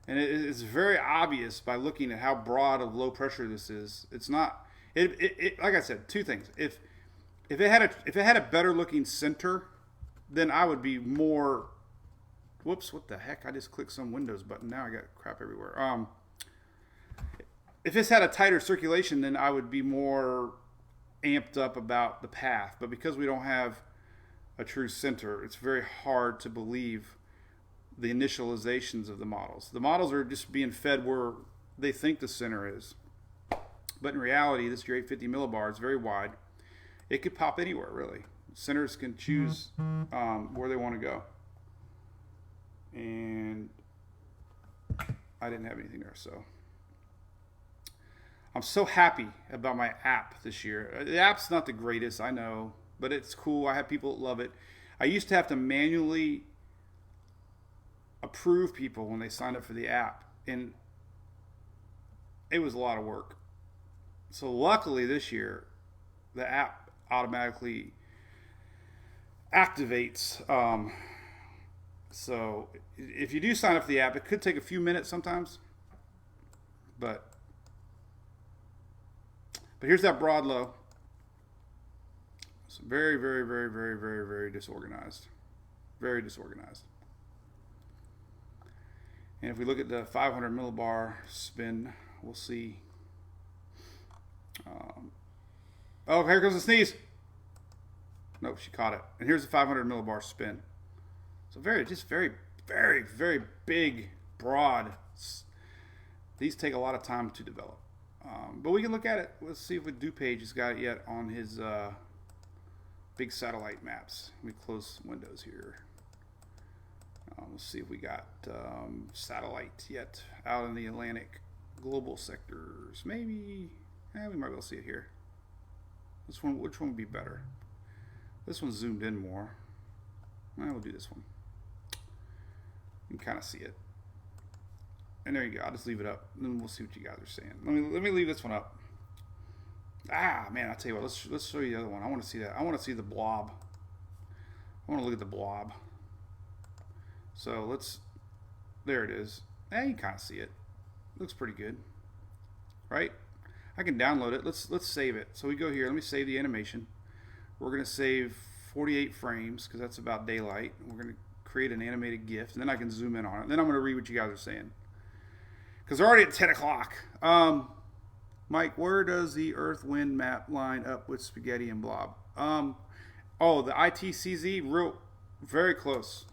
And it's very obvious by looking at how broad of low pressure this is. It's not. It like I said, two things. If it had a better looking center, then I would be more Whoops, what the heck? I just clicked some Windows button. Now I got crap everywhere. If this had a tighter circulation, then I would be more amped up about the path. But because we don't have a true center, it's very hard to believe the initializations of the models. The models are just being fed where they think the center is. But in reality, this your 850 millibar is very wide. It could pop anywhere, really. Centers can choose where they want to go. And I didn't have anything there, so I'm so happy about my app this year. The app's not the greatest, I know, but it's cool. I have people that love it. I used to have to manually approve people when they signed up for the app, and it was a lot of work. So luckily this year, the app automatically activates. So if you do sign up for the app, it could take a few minutes sometimes, but here's that broad low. It's very, very, very, very, very, very disorganized. Very disorganized. And if we look at the 500 millibar spin, we'll see. Oh, here goes the sneeze. Nope, she caught it. And here's the 500 millibar spin. So very, very, very big, broad. These take a lot of time to develop. But we can look at it. Let's see if DuPage has got it yet on his big satellite maps. Let me close windows here. Let's see if we got satellite yet out in the Atlantic global sectors. Maybe, we might be able to see it here. This one, which one would be better? This one's zoomed in more. We'll do this one. You can kind of see it. And there you go. I'll just leave it up, and then we'll see what you guys are saying. Let me leave this one up. Ah, man, I'll tell you what. Let's show you the other one. I want to see that. I want to see the blob. I want to look at the blob. So let's. There it is. You can kind of see it. Looks pretty good, right? I can download it. Let's save it. So we go here. Let me save the animation. We're gonna save 48 frames because that's about daylight. We're gonna create an animated GIF, and then I can zoom in on it. Then I'm gonna read what you guys are saying because they're already at 10 o'clock. Mike, where does the Earth Wind map line up with spaghetti and blob? Oh, the ITCZ, very close.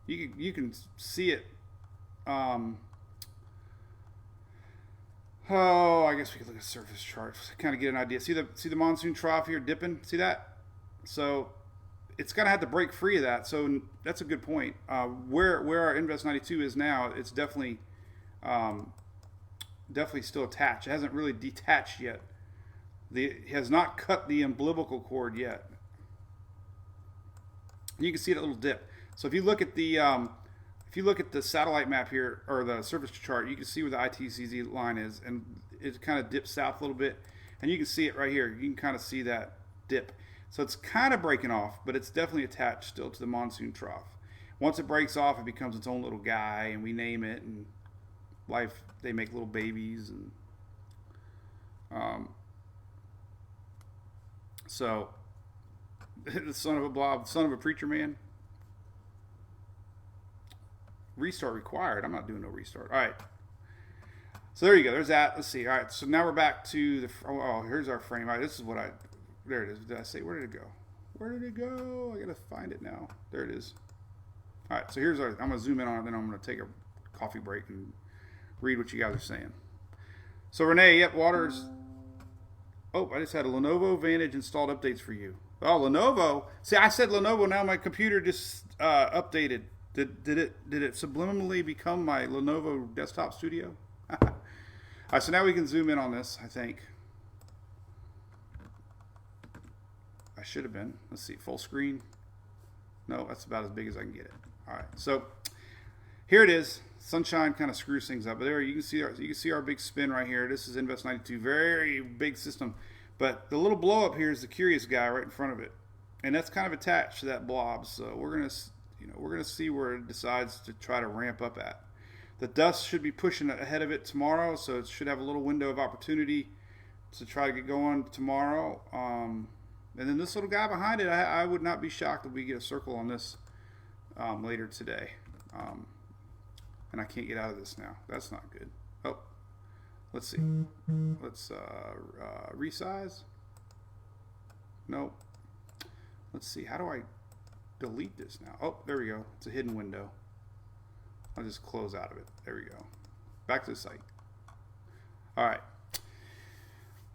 You can see it. Oh, I guess we could look at surface charts to kind of get an idea. See the monsoon trough here dipping? See that? So it's gonna have to break free of that. So that's a good point. Where our Invest 92 is now, it's definitely still attached. It hasn't really detached yet. It has not cut the umbilical cord yet. You can see that little dip. So if you look at the satellite map here, or the surface chart, you can see where the ITCZ line is, and it kind of dips south a little bit, and you can see it right here. You can kind of see that dip. So it's kind of breaking off, but it's definitely attached still to the monsoon trough. Once it breaks off, it becomes its own little guy, and we name it, and they make little babies, and so the son of a blob, son of a preacher man. Restart required. I'm not doing no restart. All right. So there you go. There's that. Let's see. All right. So now we're back to the. Oh, here's our frame. All right. This is what I. There it is. Did I say? Where did it go? Where did it go? I gotta find it now. There it is. All right. So here's our. I'm gonna zoom in on it. Then I'm gonna take a coffee break and read what you guys are saying. So Renee, yep, Waters. Oh, I just had a Lenovo Vantage installed updates for you. Oh, Lenovo. See, I said Lenovo. Now my computer just updated. Did it subliminally become my Lenovo desktop studio? All right, so now we can zoom in on this, I think. I should have been. Let's see, full screen. No, that's about as big as I can get it. All right, so here it is. Sunshine kind of screws things up, but there you can see our big spin right here. This is Invest 92, very big system, but the little blow up here is the curious guy right in front of it, and that's kind of attached to that blob. So we're gonna see where it decides to try to ramp up at. The dust should be pushing ahead of it tomorrow, so it should have a little window of opportunity to try to get going tomorrow. And then this little guy behind it, I would not be shocked if we get a circle on this later today. And I can't get out of this now. That's not good. Oh, let's see. Let's resize. Nope. Let's see. How do I delete this now? Oh, there we go. It's a hidden window. I'll just close out of it. There we go. Back to the site. All right.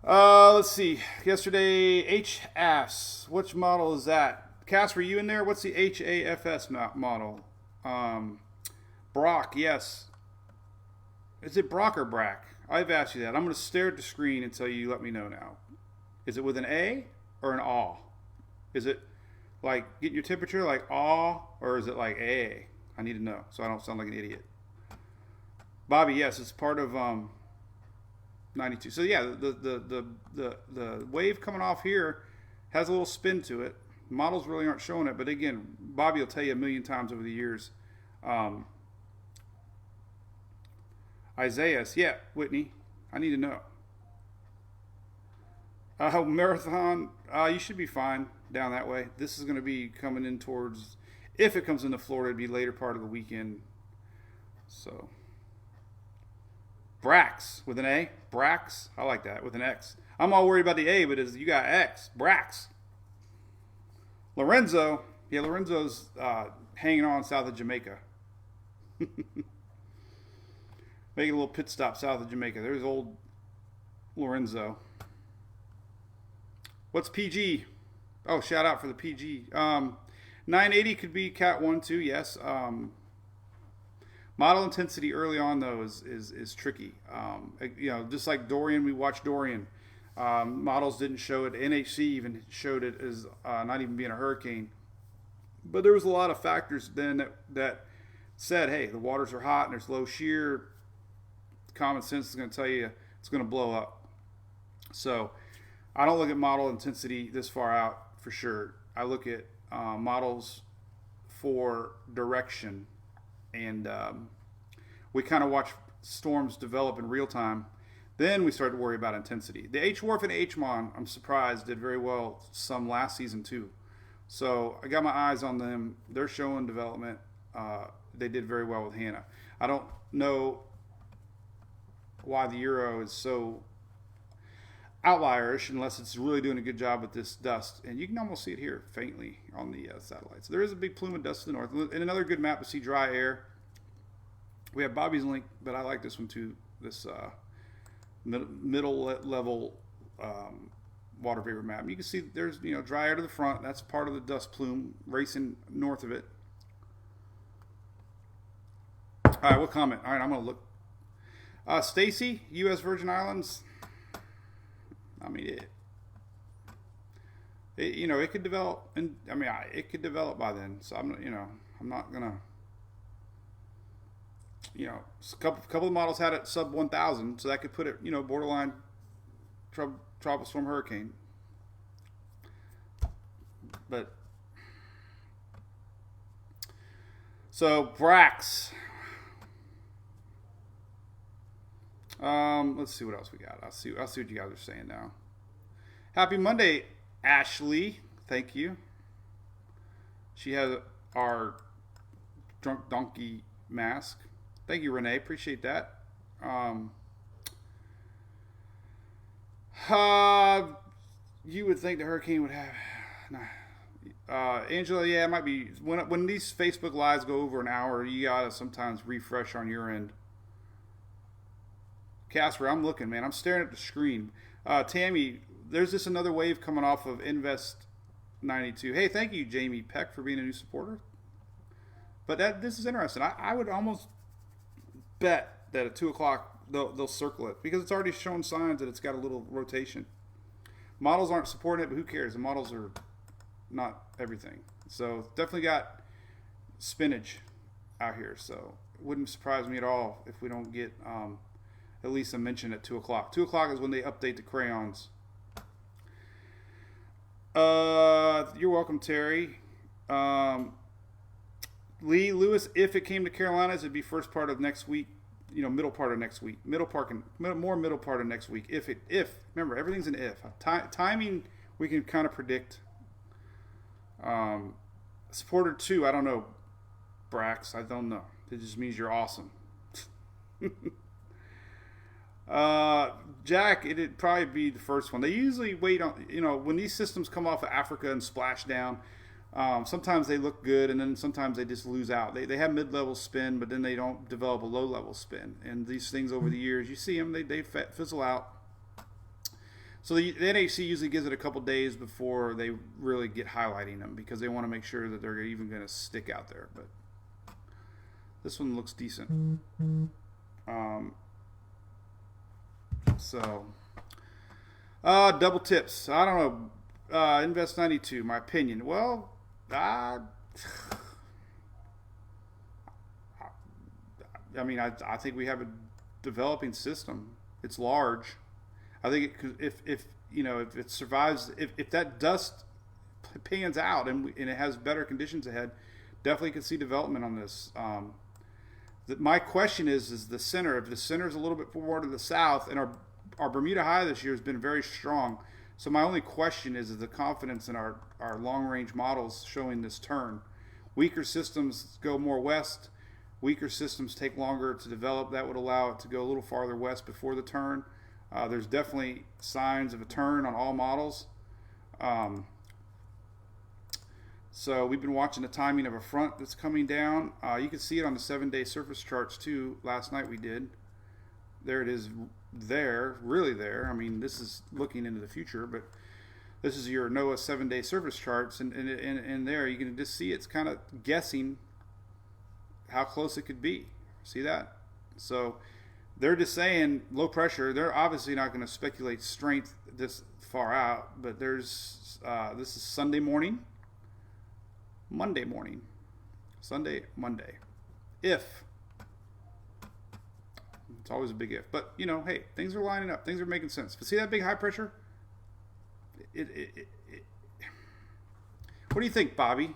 Let's see. Yesterday, HAFS. Which model is that? Cass, were you in there? What's the HAFS model? Brock, yes. Is it Brock or Brack? I've asked you that. I'm going to stare at the screen until you let me know now. Is it with an A or an aw? Is it like getting your temperature like aw, or is it like A? I need to know so I don't sound like an idiot. Bobby, yes, it's part of 92. So yeah, the wave coming off here has a little spin to it. Models really aren't showing it, but again, Bobby will tell you a million times over the years. Isaiah, yeah, Whitney, I need to know. Marathon, you should be fine down that way. This is going to be coming in towards, if it comes into Florida, it'd be later part of the weekend. So, Brax with an A, Brax, I like that with an X. I'm all worried about the A, but you got X, Brax. Lorenzo, yeah, Lorenzo's hanging on south of Jamaica. Making a little pit stop south of Jamaica. There's old Lorenzo. What's PG? Oh, shout out for the PG. 980 could be Cat 1, 2, yes. Model intensity early on, though, is tricky. You know, just like Dorian, we watched Dorian. Models didn't show it. NHC even showed it as not even being a hurricane. But there was a lot of factors then that said, hey, the waters are hot and there's low shear. Common sense is going to tell you it's going to blow up. So I don't look at model intensity this far out for sure. I look at models for direction, and we kind of watch storms develop in real time. Then we start to worry about intensity. The H-Warf and H-Mon, I'm surprised, did very well some last season too. So I got my eyes on them. They're showing development. They did very well with Hannah. I don't know why the Euro is so outlierish unless it's really doing a good job with this dust. And you can almost see it here faintly on the satellites. There is a big plume of dust to the north. And another good map to see dry air. We have Bobby's link, but I like this one too. This middle level water vapor map. You can see there's dry air to the front. That's part of the dust plume racing north of it. All right, what comment? All right, I'm going to look. Stacy, U.S. Virgin Islands. I mean, it could develop, and I mean, it could develop by then. So I'm not gonna, a couple of models had it sub 1,000, so that could put it, borderline tropical storm hurricane. But so Brax. Let's see what else we got. I'll see what you guys are saying now. Happy Monday, Ashley. Thank you. She has our drunk donkey mask. Thank you, Renee. Appreciate that. You would think the hurricane would have. Angela, yeah, it might be when these Facebook lives go over an hour. You gotta sometimes refresh on your end. Casper, I'm looking, man. I'm staring at the screen. Tammy, there's just another wave coming off of Invest 92. Hey, thank you, Jamie Peck, for being a new supporter. But this is interesting. I would almost bet that at 2 o'clock they'll circle it because it's already shown signs that it's got a little rotation. Models aren't supporting it, but who cares? The models are not everything. So definitely got spinach out here. So it wouldn't surprise me at all if we don't get at least a mention at 2 o'clock. 2 o'clock is when they update the crayons. You're welcome, Terry. Lee Lewis, if it came to Carolinas, it'd be first part of next week. Middle part of next week. Middle part of next week. If remember, everything's an if. Timing we can kind of predict. Supporter 2, I don't know. Brax. I don't know. It just means you're awesome. Jack, it'd probably be the first one. They usually wait on, when these systems come off of Africa and splash down, sometimes they look good, and then sometimes they just lose out. They have mid-level spin, but then they don't develop a low-level spin. And these things over the years, you see them, they fizzle out. So the NHC usually gives it a couple days before they really get highlighting them, because they want to make sure that they're even going to stick out there. But this one looks decent. Double tips. I don't know. Invest 92. My opinion. Well, I think we have a developing system. It's large. I think if it survives, if that dust pans out and it has better conditions ahead, definitely can see development on this. My question is the center. If the center is a little bit more to the south, and our Bermuda high this year has been very strong. So my only question is the confidence in our long-range models showing this turn. Weaker systems go more west. Weaker systems take longer to develop. That would allow it to go a little farther west before the turn. There's definitely signs of a turn on all models. So we've been watching the timing of a front that's coming down. You can see it on the 7-day surface charts too. Last night we did. There it is there, really there. I mean, this is looking into the future, but this is your NOAA 7-day surface charts, and there you can just see it's kind of guessing how close it could be. See that? So they're just saying low pressure. They're obviously not going to speculate strength this far out, but there's this is Sunday morning, Monday morning, Sunday, Monday. If it's always a big if, but hey, things are lining up. Things are making sense. But see that big high pressure? What do you think, Bobby?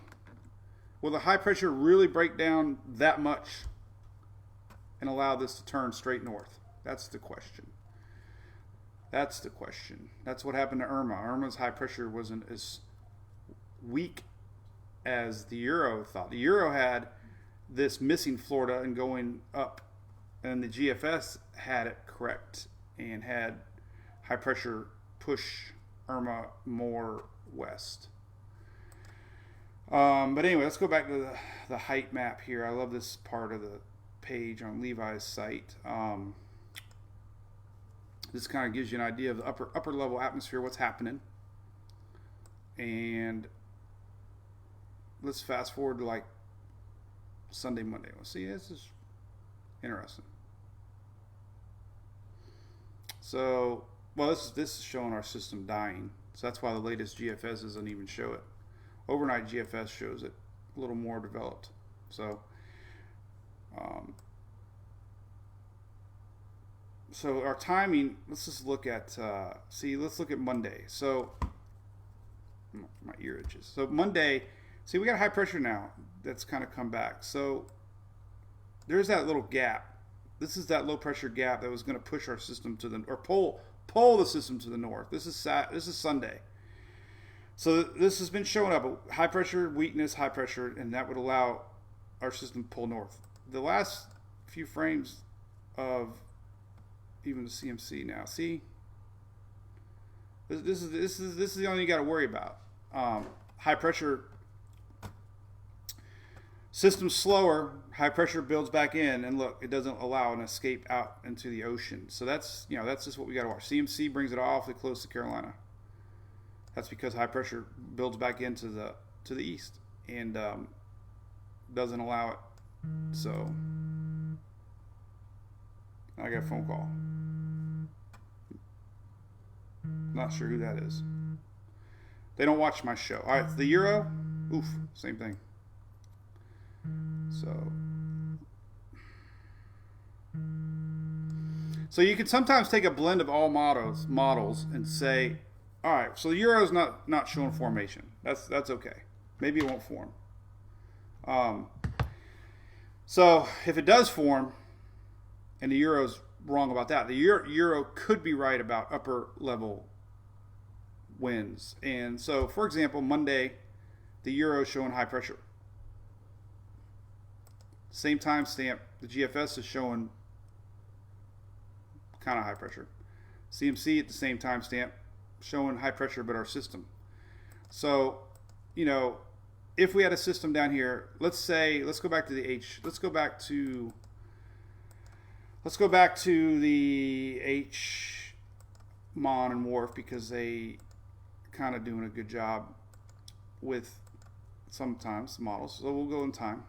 Will the high pressure really break down that much and allow this to turn straight north? That's the question. That's the question. That's what happened to Irma. Irma's high pressure wasn't as weak as the Euro thought. The Euro had this missing Florida and going up, and the GFS had it correct and had high pressure push Irma more west. But anyway, let's go back to the height map here. I love this part of the page on Levi's site. This kind of gives you an idea of the upper level atmosphere, what's happening. And let's fast forward to like Sunday, Monday. Let's see, this is interesting. So, well, this is showing our system dying. So that's why the latest GFS doesn't even show it. Overnight GFS shows it a little more developed. So, so our timing, let's just look at, let's look at Monday. So, my ear itches. So Monday, see, we got high pressure now that's kind of come back. So there's that little gap. This is that low pressure gap that was going to push our system to the, or pull the system to the north. This is Sunday. So this has been showing up, high pressure, weakness, high pressure, and that would allow our system to pull north. The last few frames of even the CMC now, see, this is the only you got to worry about. High pressure system slower, high pressure builds back in, and look, it doesn't allow an escape out into the ocean. So that's just what we got to watch. CMC brings it awfully close to Carolina. That's because high pressure builds back into the east and doesn't allow it. So I got a phone call. Not sure who that is. They don't watch my show. All right, the Euro. Oof, same thing. So you can sometimes take a blend of all models and say, all right, so the Euro's not showing formation. That's okay. Maybe it won't form. So if it does form, and the Euro's wrong about that, the Euro could be right about upper level winds. And so, for example, Monday, the Euro is showing high pressure. Same timestamp, the GFS is showing kind of high pressure. CMC at the same timestamp showing high pressure, but our system. So, you know, if we had a system down here, let's go back to the H. Let's go back to the H, Mon, and Wharf, because they kind of doing a good job with sometimes models. So we'll go in time.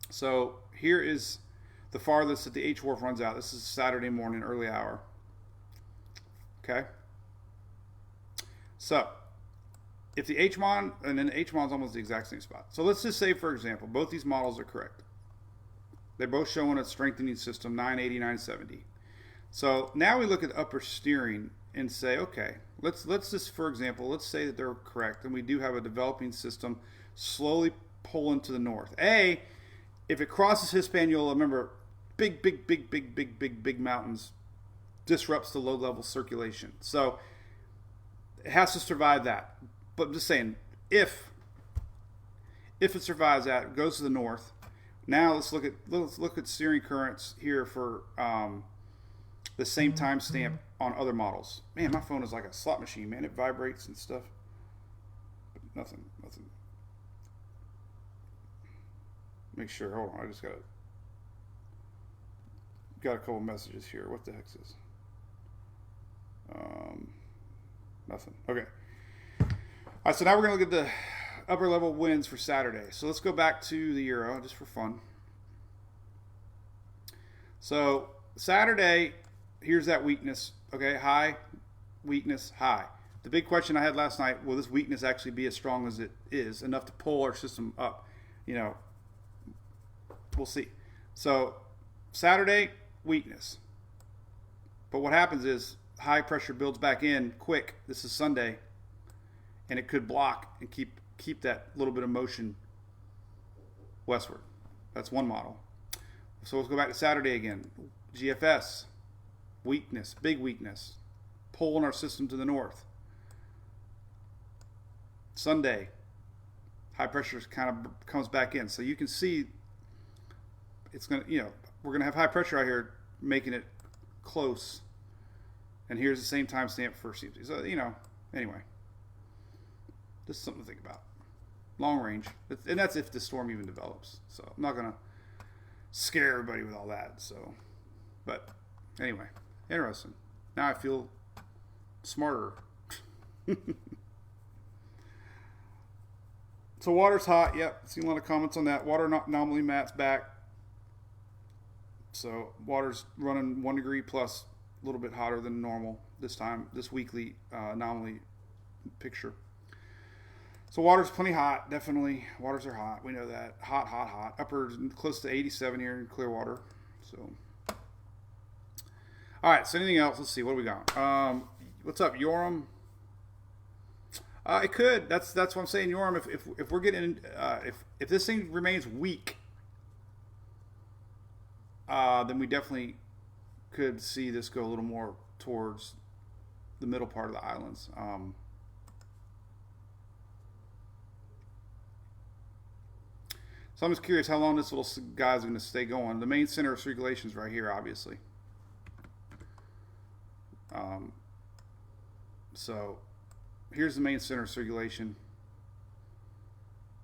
So here is the farthest that the H Wharf runs out. This is Saturday morning, early hour. Okay. So if the HMON, and then the HMON is almost the exact same spot. So let's just say, for example, both these models are correct. They're both showing a strengthening system, 980, 970. So now we look at upper steering and say, okay, let's just, for example, let's say that they're correct, and we do have a developing system slowly pulling to the north. If it crosses Hispaniola, remember, big mountains disrupts the low-level circulation. So it has to survive that. But I'm just saying, if it survives that, it goes to the north. Now let's look at steering currents here for the same timestamp on other models. Man, my phone is like a slot machine, man. It vibrates and stuff. But nothing. Make sure. Hold on. I just got a couple messages here. What the heck is this? Nothing. Okay. All right. So now we're going to look at the upper level winds for Saturday. So let's go back to the Euro just for fun. So Saturday, here's that weakness. Okay. High, weakness, high. The big question I had last night, will this weakness actually be as strong as it is, enough to pull our system up? You know, we'll see. So Saturday, weakness. But what happens is high pressure builds back in quick. This is Sunday, and it could block and keep that little bit of motion westward. That's one model. So let's go back to Saturday again. GFS, weakness, big weakness, pulling our system to the north. Sunday, high pressure kind of comes back in. So you can see it's going to, you know, we're going to have high pressure out here making it close. And here's the same timestamp for CMC. So, you know, anyway, this is something to think about. Long range. And that's if the storm even develops. So I'm not going to scare everybody with all that. So, but anyway, interesting. Now I feel smarter. So water's hot. Yep. Seen a lot of comments on that. Water anomaly mat's back. So water's running 1 degree plus, a little bit hotter than normal this time, this weekly anomaly picture. So water's plenty hot, definitely. Waters are hot. We know that. Hot. Upper close to 87 here in Clearwater. So, all right. So anything else? Let's see. What do we got? What's up, Yoram? It could. That's what I'm saying, Yoram. If we're getting if this thing remains weak, then we definitely could see this go a little more towards the middle part of the islands. So I'm just curious how long this little guy's going to stay going. The main center of circulation is right here, obviously. So here's the main center of circulation.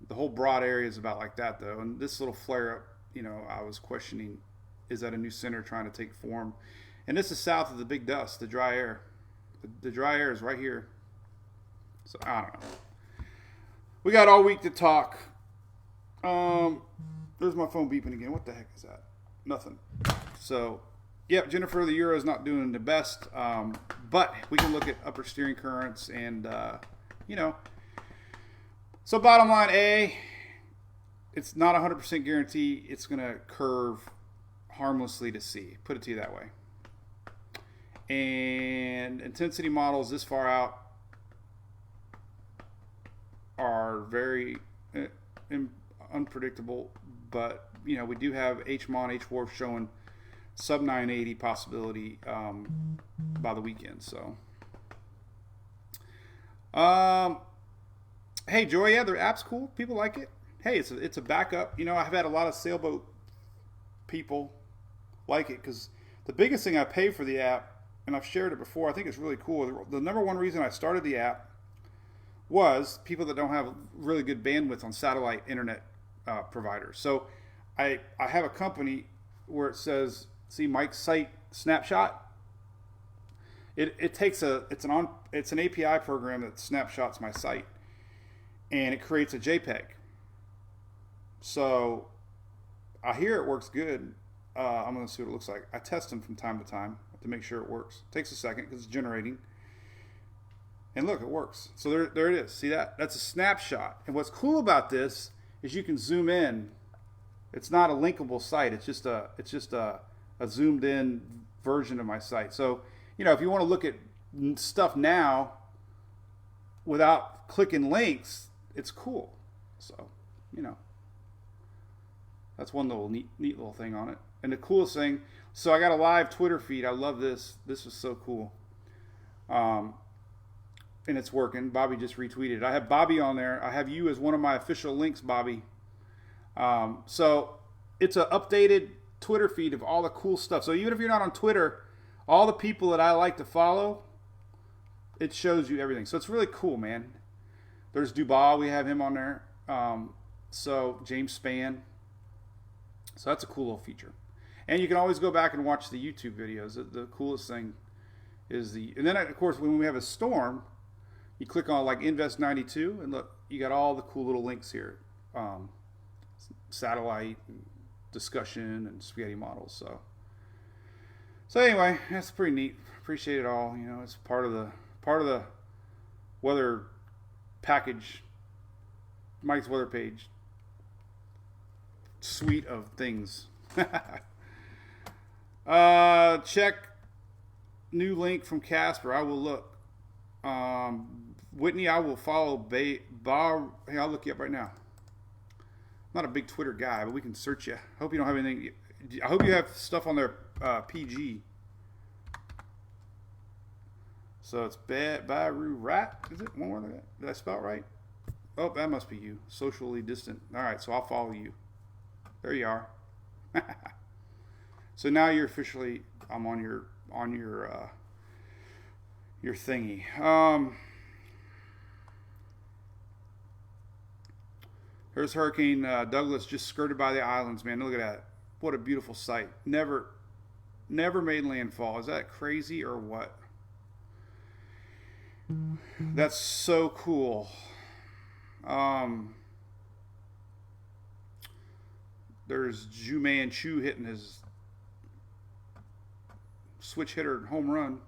The whole broad area is about like that, though. And this little flare up, you know, I was questioning, is that a new center trying to take form? And this is south of the big dust, the dry air. The dry air is right here. So I don't know. We got all week to talk. There's my phone beeping again. What the heck is that? Nothing. So, yep, Jennifer, the Euro is not doing the best. But we can look at upper steering currents and, you know. So bottom line, it's not 100% guarantee it's going to curve harmlessly to C. Put it to you that way. And intensity models this far out are very unpredictable, but you know, we do have HMON, H-Wharf showing sub 980 possibility by the weekend. So hey Joy, yeah, the app's cool, people like it. hey, it's a backup. You know, I've had a lot of sailboat people like it because the biggest thing I pay for the app, and I've shared it before, I think it's really cool. The number one reason I started the app was people that don't have really good bandwidth on satellite internet providers. So I have a company where it says, see Mike's site snapshot. It takes it's an API program that snapshots my site, and it creates a JPEG. So I hear it works good. I'm going to see what it looks like. I test them from time to time to make sure it works. It takes a second because it's generating. And look, it works. So there it is. See that? That's a snapshot. And what's cool about this is you can zoom in. It's not a linkable site. It's just a zoomed in version of my site. So, you know, if you want to look at stuff now without clicking links, it's cool. So, you know, that's one little neat little thing on it. And the coolest thing, so I got a live Twitter feed. I love this. This was so cool. And it's working. Bobby just retweeted. I have Bobby on there. I have you as one of my official links, Bobby. So it's an updated Twitter feed of all the cool stuff. So even if you're not on Twitter, all the people that I like to follow, it shows you everything. So it's really cool, man. There's Dubai. We have him on there. So James Spann. So that's a cool little feature. And you can always go back and watch the YouTube videos. The coolest thing is and then of course when we have a storm, you click on like Invest 92 and look, you got all the cool little links here. Satellite, and discussion, and spaghetti models. So anyway, that's pretty neat. Appreciate it all. You know, it's part of the weather package, Mike's weather page suite of things. Check new link from Casper. I will look. Whitney, I will follow Hey, I'll look you up right now. I'm not a big Twitter guy, but we can search you. Hope you don't have anything. I hope you have stuff on their PG. So it's Baru Rat. Is it one word? Did I spell it right? Oh, that must be you. Socially distant. All right, so I'll follow you. There you are. So now you're officially. I'm on your thingy. There's Hurricane Douglas just skirted by the islands, man. Look at that. What a beautiful sight. Never made landfall. Is that crazy or what? That's so cool. There's Ju-Man Chu hitting his switch hitter home run.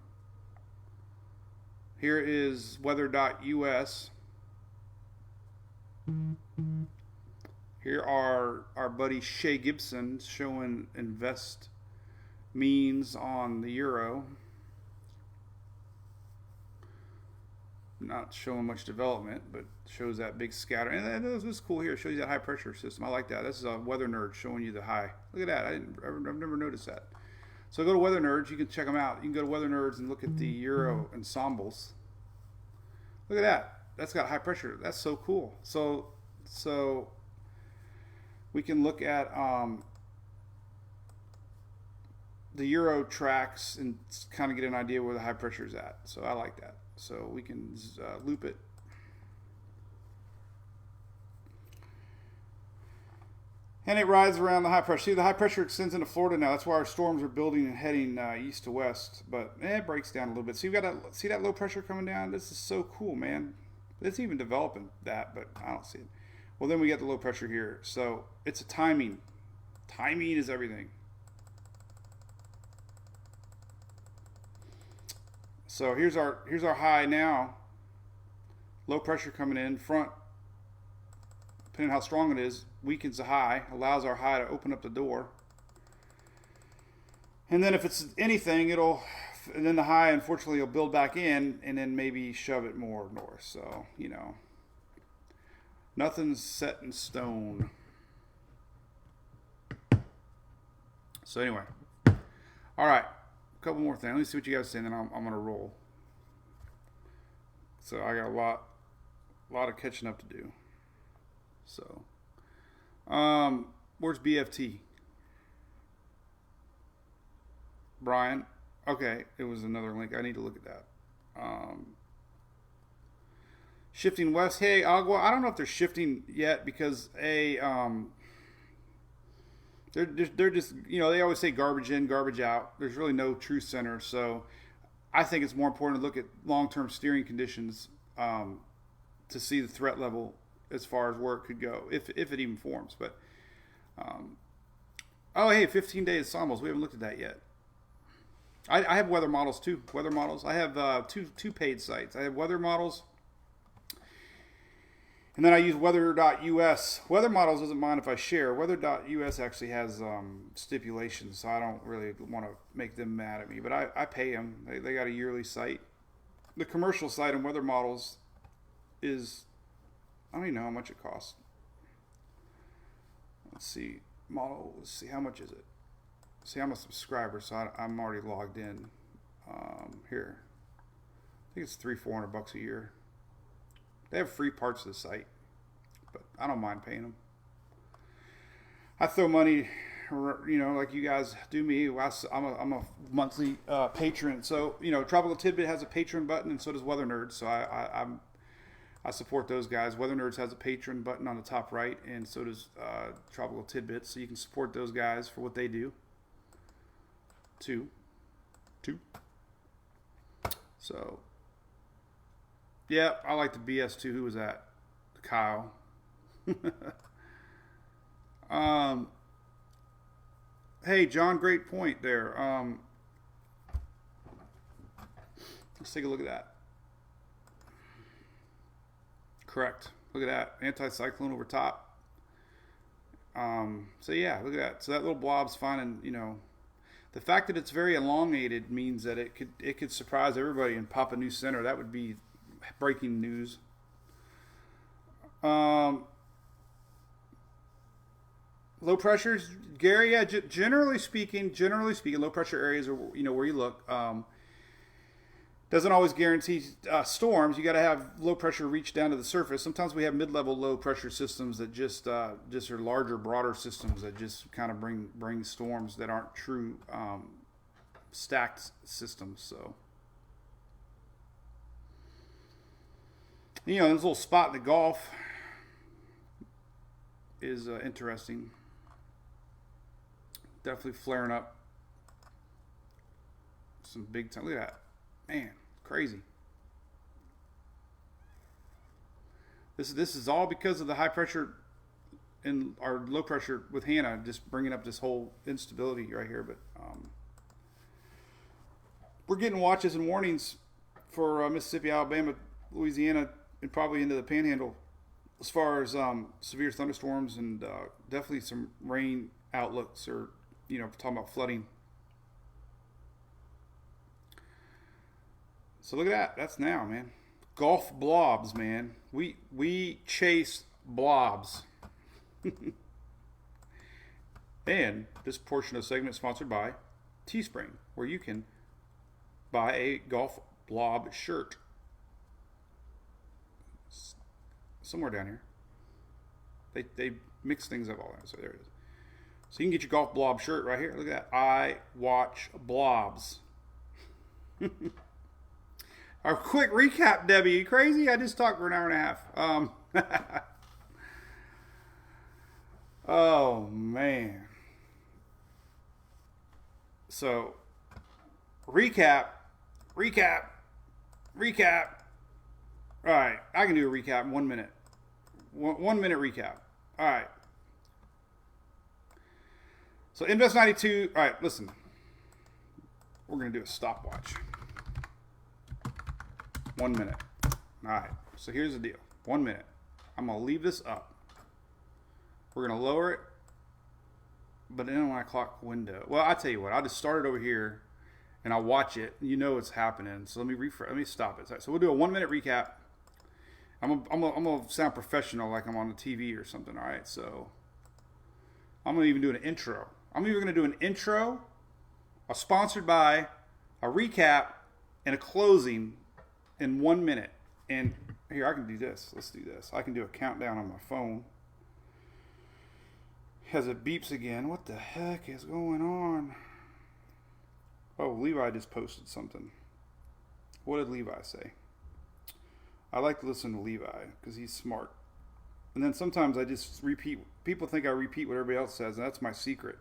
Here is weather.us. Here are our buddy Shay Gibson showing invest means on the euro. Not showing much development, but shows that big scatter. And this is cool here. It shows you that high pressure system. I like that. This is a weather nerd showing you the high. Look at that. I've never noticed that. So go to Weather Nerds. You can check them out. You can go to Weather Nerds and look at the Euro ensembles. Look at that. That's got high pressure. That's so cool. So we can look at the Euro tracks and kind of get an idea where the high pressure is at. So I like that. So we can loop it. And it rides around the high pressure. See, the high pressure extends into Florida now. That's why our storms are building and heading east to west. But it breaks down a little bit. So you got to see that low pressure coming down. This is so cool, man. It's even developing that, but I don't see it. Well, then we get the low pressure here. So it's a timing. Timing is everything. So here's our high now. Low pressure coming in front. Depending on how strong it is, weakens the high, allows our high to open up the door. And then if it's anything, and then the high, unfortunately, will build back in and then maybe shove it more north. So, you know, nothing's set in stone. So anyway, all right, a couple more things. Let me see what you guys say, and then I'm going to roll. So I got a lot of catching up to do. So Where's BFT? Brian. Okay, it was another link. I need to look at that. Shifting west. Hey, Agua. I don't know if they're shifting yet because they're just, they always say garbage in, garbage out. There's really no true center. So I think it's more important to look at long-term steering conditions to see the threat level as far as where it could go, if it even forms. But hey, 15 days Somos. We haven't looked at that yet. I have weather models too. Weather models. I have two paid sites. I have weather models, and then I use weather.us. Weather models doesn't mind if I share. Weather.us actually has stipulations, so I don't really want to make them mad at me. But I pay them. They got a yearly site. The commercial site on weather models is, I don't even know how much it costs. Let's see. Let's see, how much is it? See, I'm a subscriber, so I'm already logged in. Here, I think it's $300-400 a year. They have free parts of the site, but I don't mind paying them. I throw money, like you guys do me. I'm a monthly patron, so Tropical Tidbit has a patron button, and so does Weather Nerds. So I support those guys. Weather Nerds has a patron button on the top right, and so does Tropical Tidbits. So you can support those guys for what they do. Two. So, yeah, I like the BS too. Who was that? Kyle. Hey, John, great point there. Let's take a look at that. Correct. Look at that. Anti-cyclone over top. So yeah, look at that. So that little blob's finding, the fact that it's very elongated means that it could surprise everybody and pop a new center. That would be breaking news. Low pressures, Gary. Yeah, generally speaking, low pressure areas are where you look. Doesn't always guarantee storms. You got to have low pressure reach down to the surface. Sometimes we have mid-level low pressure systems that just are larger, broader systems that just kind of bring storms that aren't true stacked systems. So, this little spot in the Gulf is interesting. Definitely flaring up some big time. Look at that, man. Crazy. This is all because of the high pressure and our low pressure with Hannah just bringing up this whole instability right here. But we're getting watches and warnings for Mississippi, Alabama, Louisiana, and probably into the Panhandle as far as severe thunderstorms and definitely some rain outlooks, or talking about flooding. So look at that. That's now, man. Gulf blobs, man. We chase blobs. And this portion of the segment is sponsored by Teespring, where you can buy a Gulf blob shirt. Somewhere down here. They mix things up all that. So there it is. So you can get your Gulf blob shirt right here. Look at that. I watch blobs. Our quick recap, Debbie. You crazy? I just talked for an hour and a half. Oh, man. So, recap. All right. I can do a recap in 1 minute. 1 minute recap. All right. So, Invest 92. All right, listen. We're going to do a stopwatch. 1 minute. All right. So here's the deal. 1 minute. I'm going to leave this up. We're going to lower it. But then when I clock window. Well, I'll tell you what. I'll just start it over here. And I'll watch it. You know what's happening. So let me refresh. Let me stop it. So we'll do a 1 minute recap. I'm going to sound professional like I'm on the TV or something. All right. So I'm going to even do an intro. I'm even going to do an intro. Sponsored by a recap and a closing in 1 minute. And here, I can do this. Let's do this. I can do a countdown on my phone. As it beeps again. What the heck is going on? Oh, Levi just posted something. What did Levi say? I like to listen to Levi because he's smart. And then sometimes I just repeat. People think I repeat what everybody else says, and that's my secret.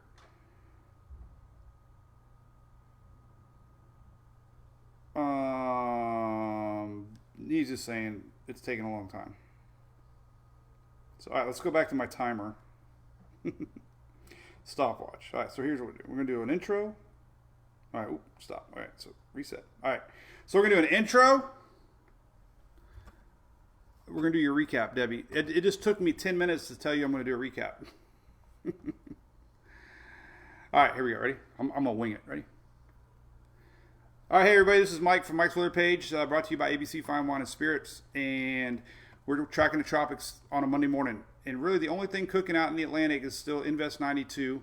He's just saying it's taking a long time. So, all right, let's go back to my timer. Stopwatch. All right, so here's what we're doing. We're going to do an intro. All right, stop. All right, so reset. All right, so we're going to do an intro. We're going to do your recap, Debbie. It just took me 10 minutes to tell you I'm going to do a recap. All right, here we go. Ready? I'm going to wing it. Ready? All right, hey, everybody. This is Mike from Mike's Weather Page, brought to you by ABC Fine Wine and Spirits. And we're tracking the tropics on a Monday morning. And really, the only thing cooking out in the Atlantic is still Invest 92.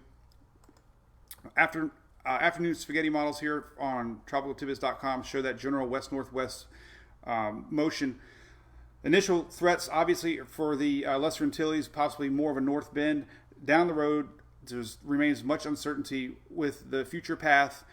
Afternoon spaghetti models here on tropicaltidbits.com show that general west-northwest motion. Initial threats, obviously, for the Lesser Antilles, possibly more of a north bend. Down the road, there remains much uncertainty with the future path,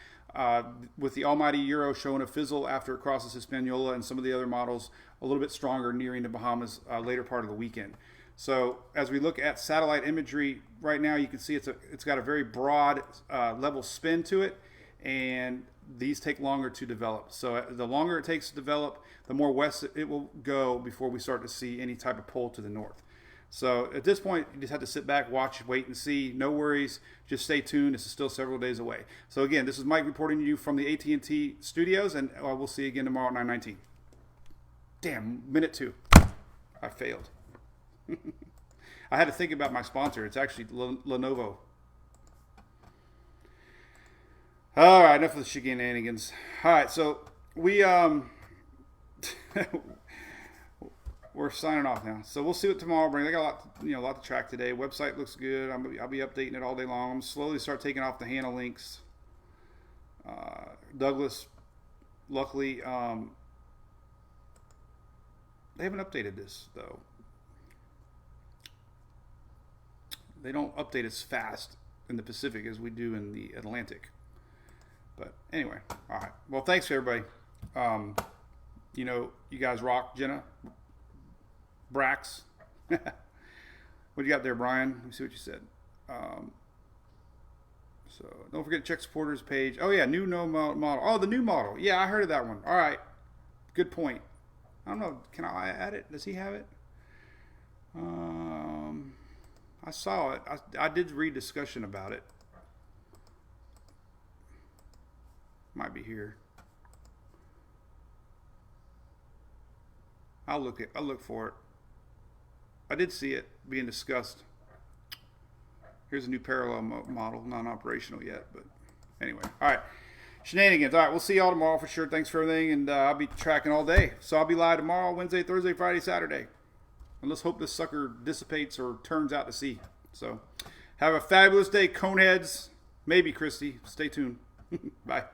with the almighty Euro showing a fizzle after it crosses Hispaniola, and some of the other models a little bit stronger nearing the Bahamas later part of the weekend. So as we look at satellite imagery right now, you can see it's got a very broad level spin to it, and these take longer to develop. So the longer it takes to develop, the more west it will go before we start to see any type of pull to the north. So at this point, you just have to sit back, watch, wait, and see. No worries. Just stay tuned. This is still several days away. So again, this is Mike reporting to you from the AT&T studios, and we'll see you again tomorrow at 9:19. Damn, minute 2. I failed. I had to think about my sponsor. It's actually Lenovo. All right, enough of the shenanigans. All right, so we're signing off now. So we'll see what tomorrow brings. I got a lot to track today. Website looks good. I'll be updating it all day long. I'm slowly start taking off the HANA links. Douglas, luckily, they haven't updated this though. They don't update as fast in the Pacific as we do in the Atlantic. But anyway, all right. Well, thanks everybody. You guys rock, Jenna. Brax. What you got there, Brian? Let me see what you said. So don't forget to check supporters page. Oh yeah, new model. Oh, the new model. Yeah, I heard of that one. All right, good point. I don't know. Can I add it? Does he have it? I saw it. I did read discussion about it. Might be here. I'll look for it. I did see it being discussed. Here's a new parallel model, non-operational yet, but anyway. All right, shenanigans. All right, we'll see y'all tomorrow for sure. Thanks for everything, and I'll be tracking all day. So I'll be live tomorrow, Wednesday, Thursday, Friday, Saturday. And let's hope this sucker dissipates or turns out to sea. So have a fabulous day, Coneheads. Maybe Christy. Stay tuned. Bye.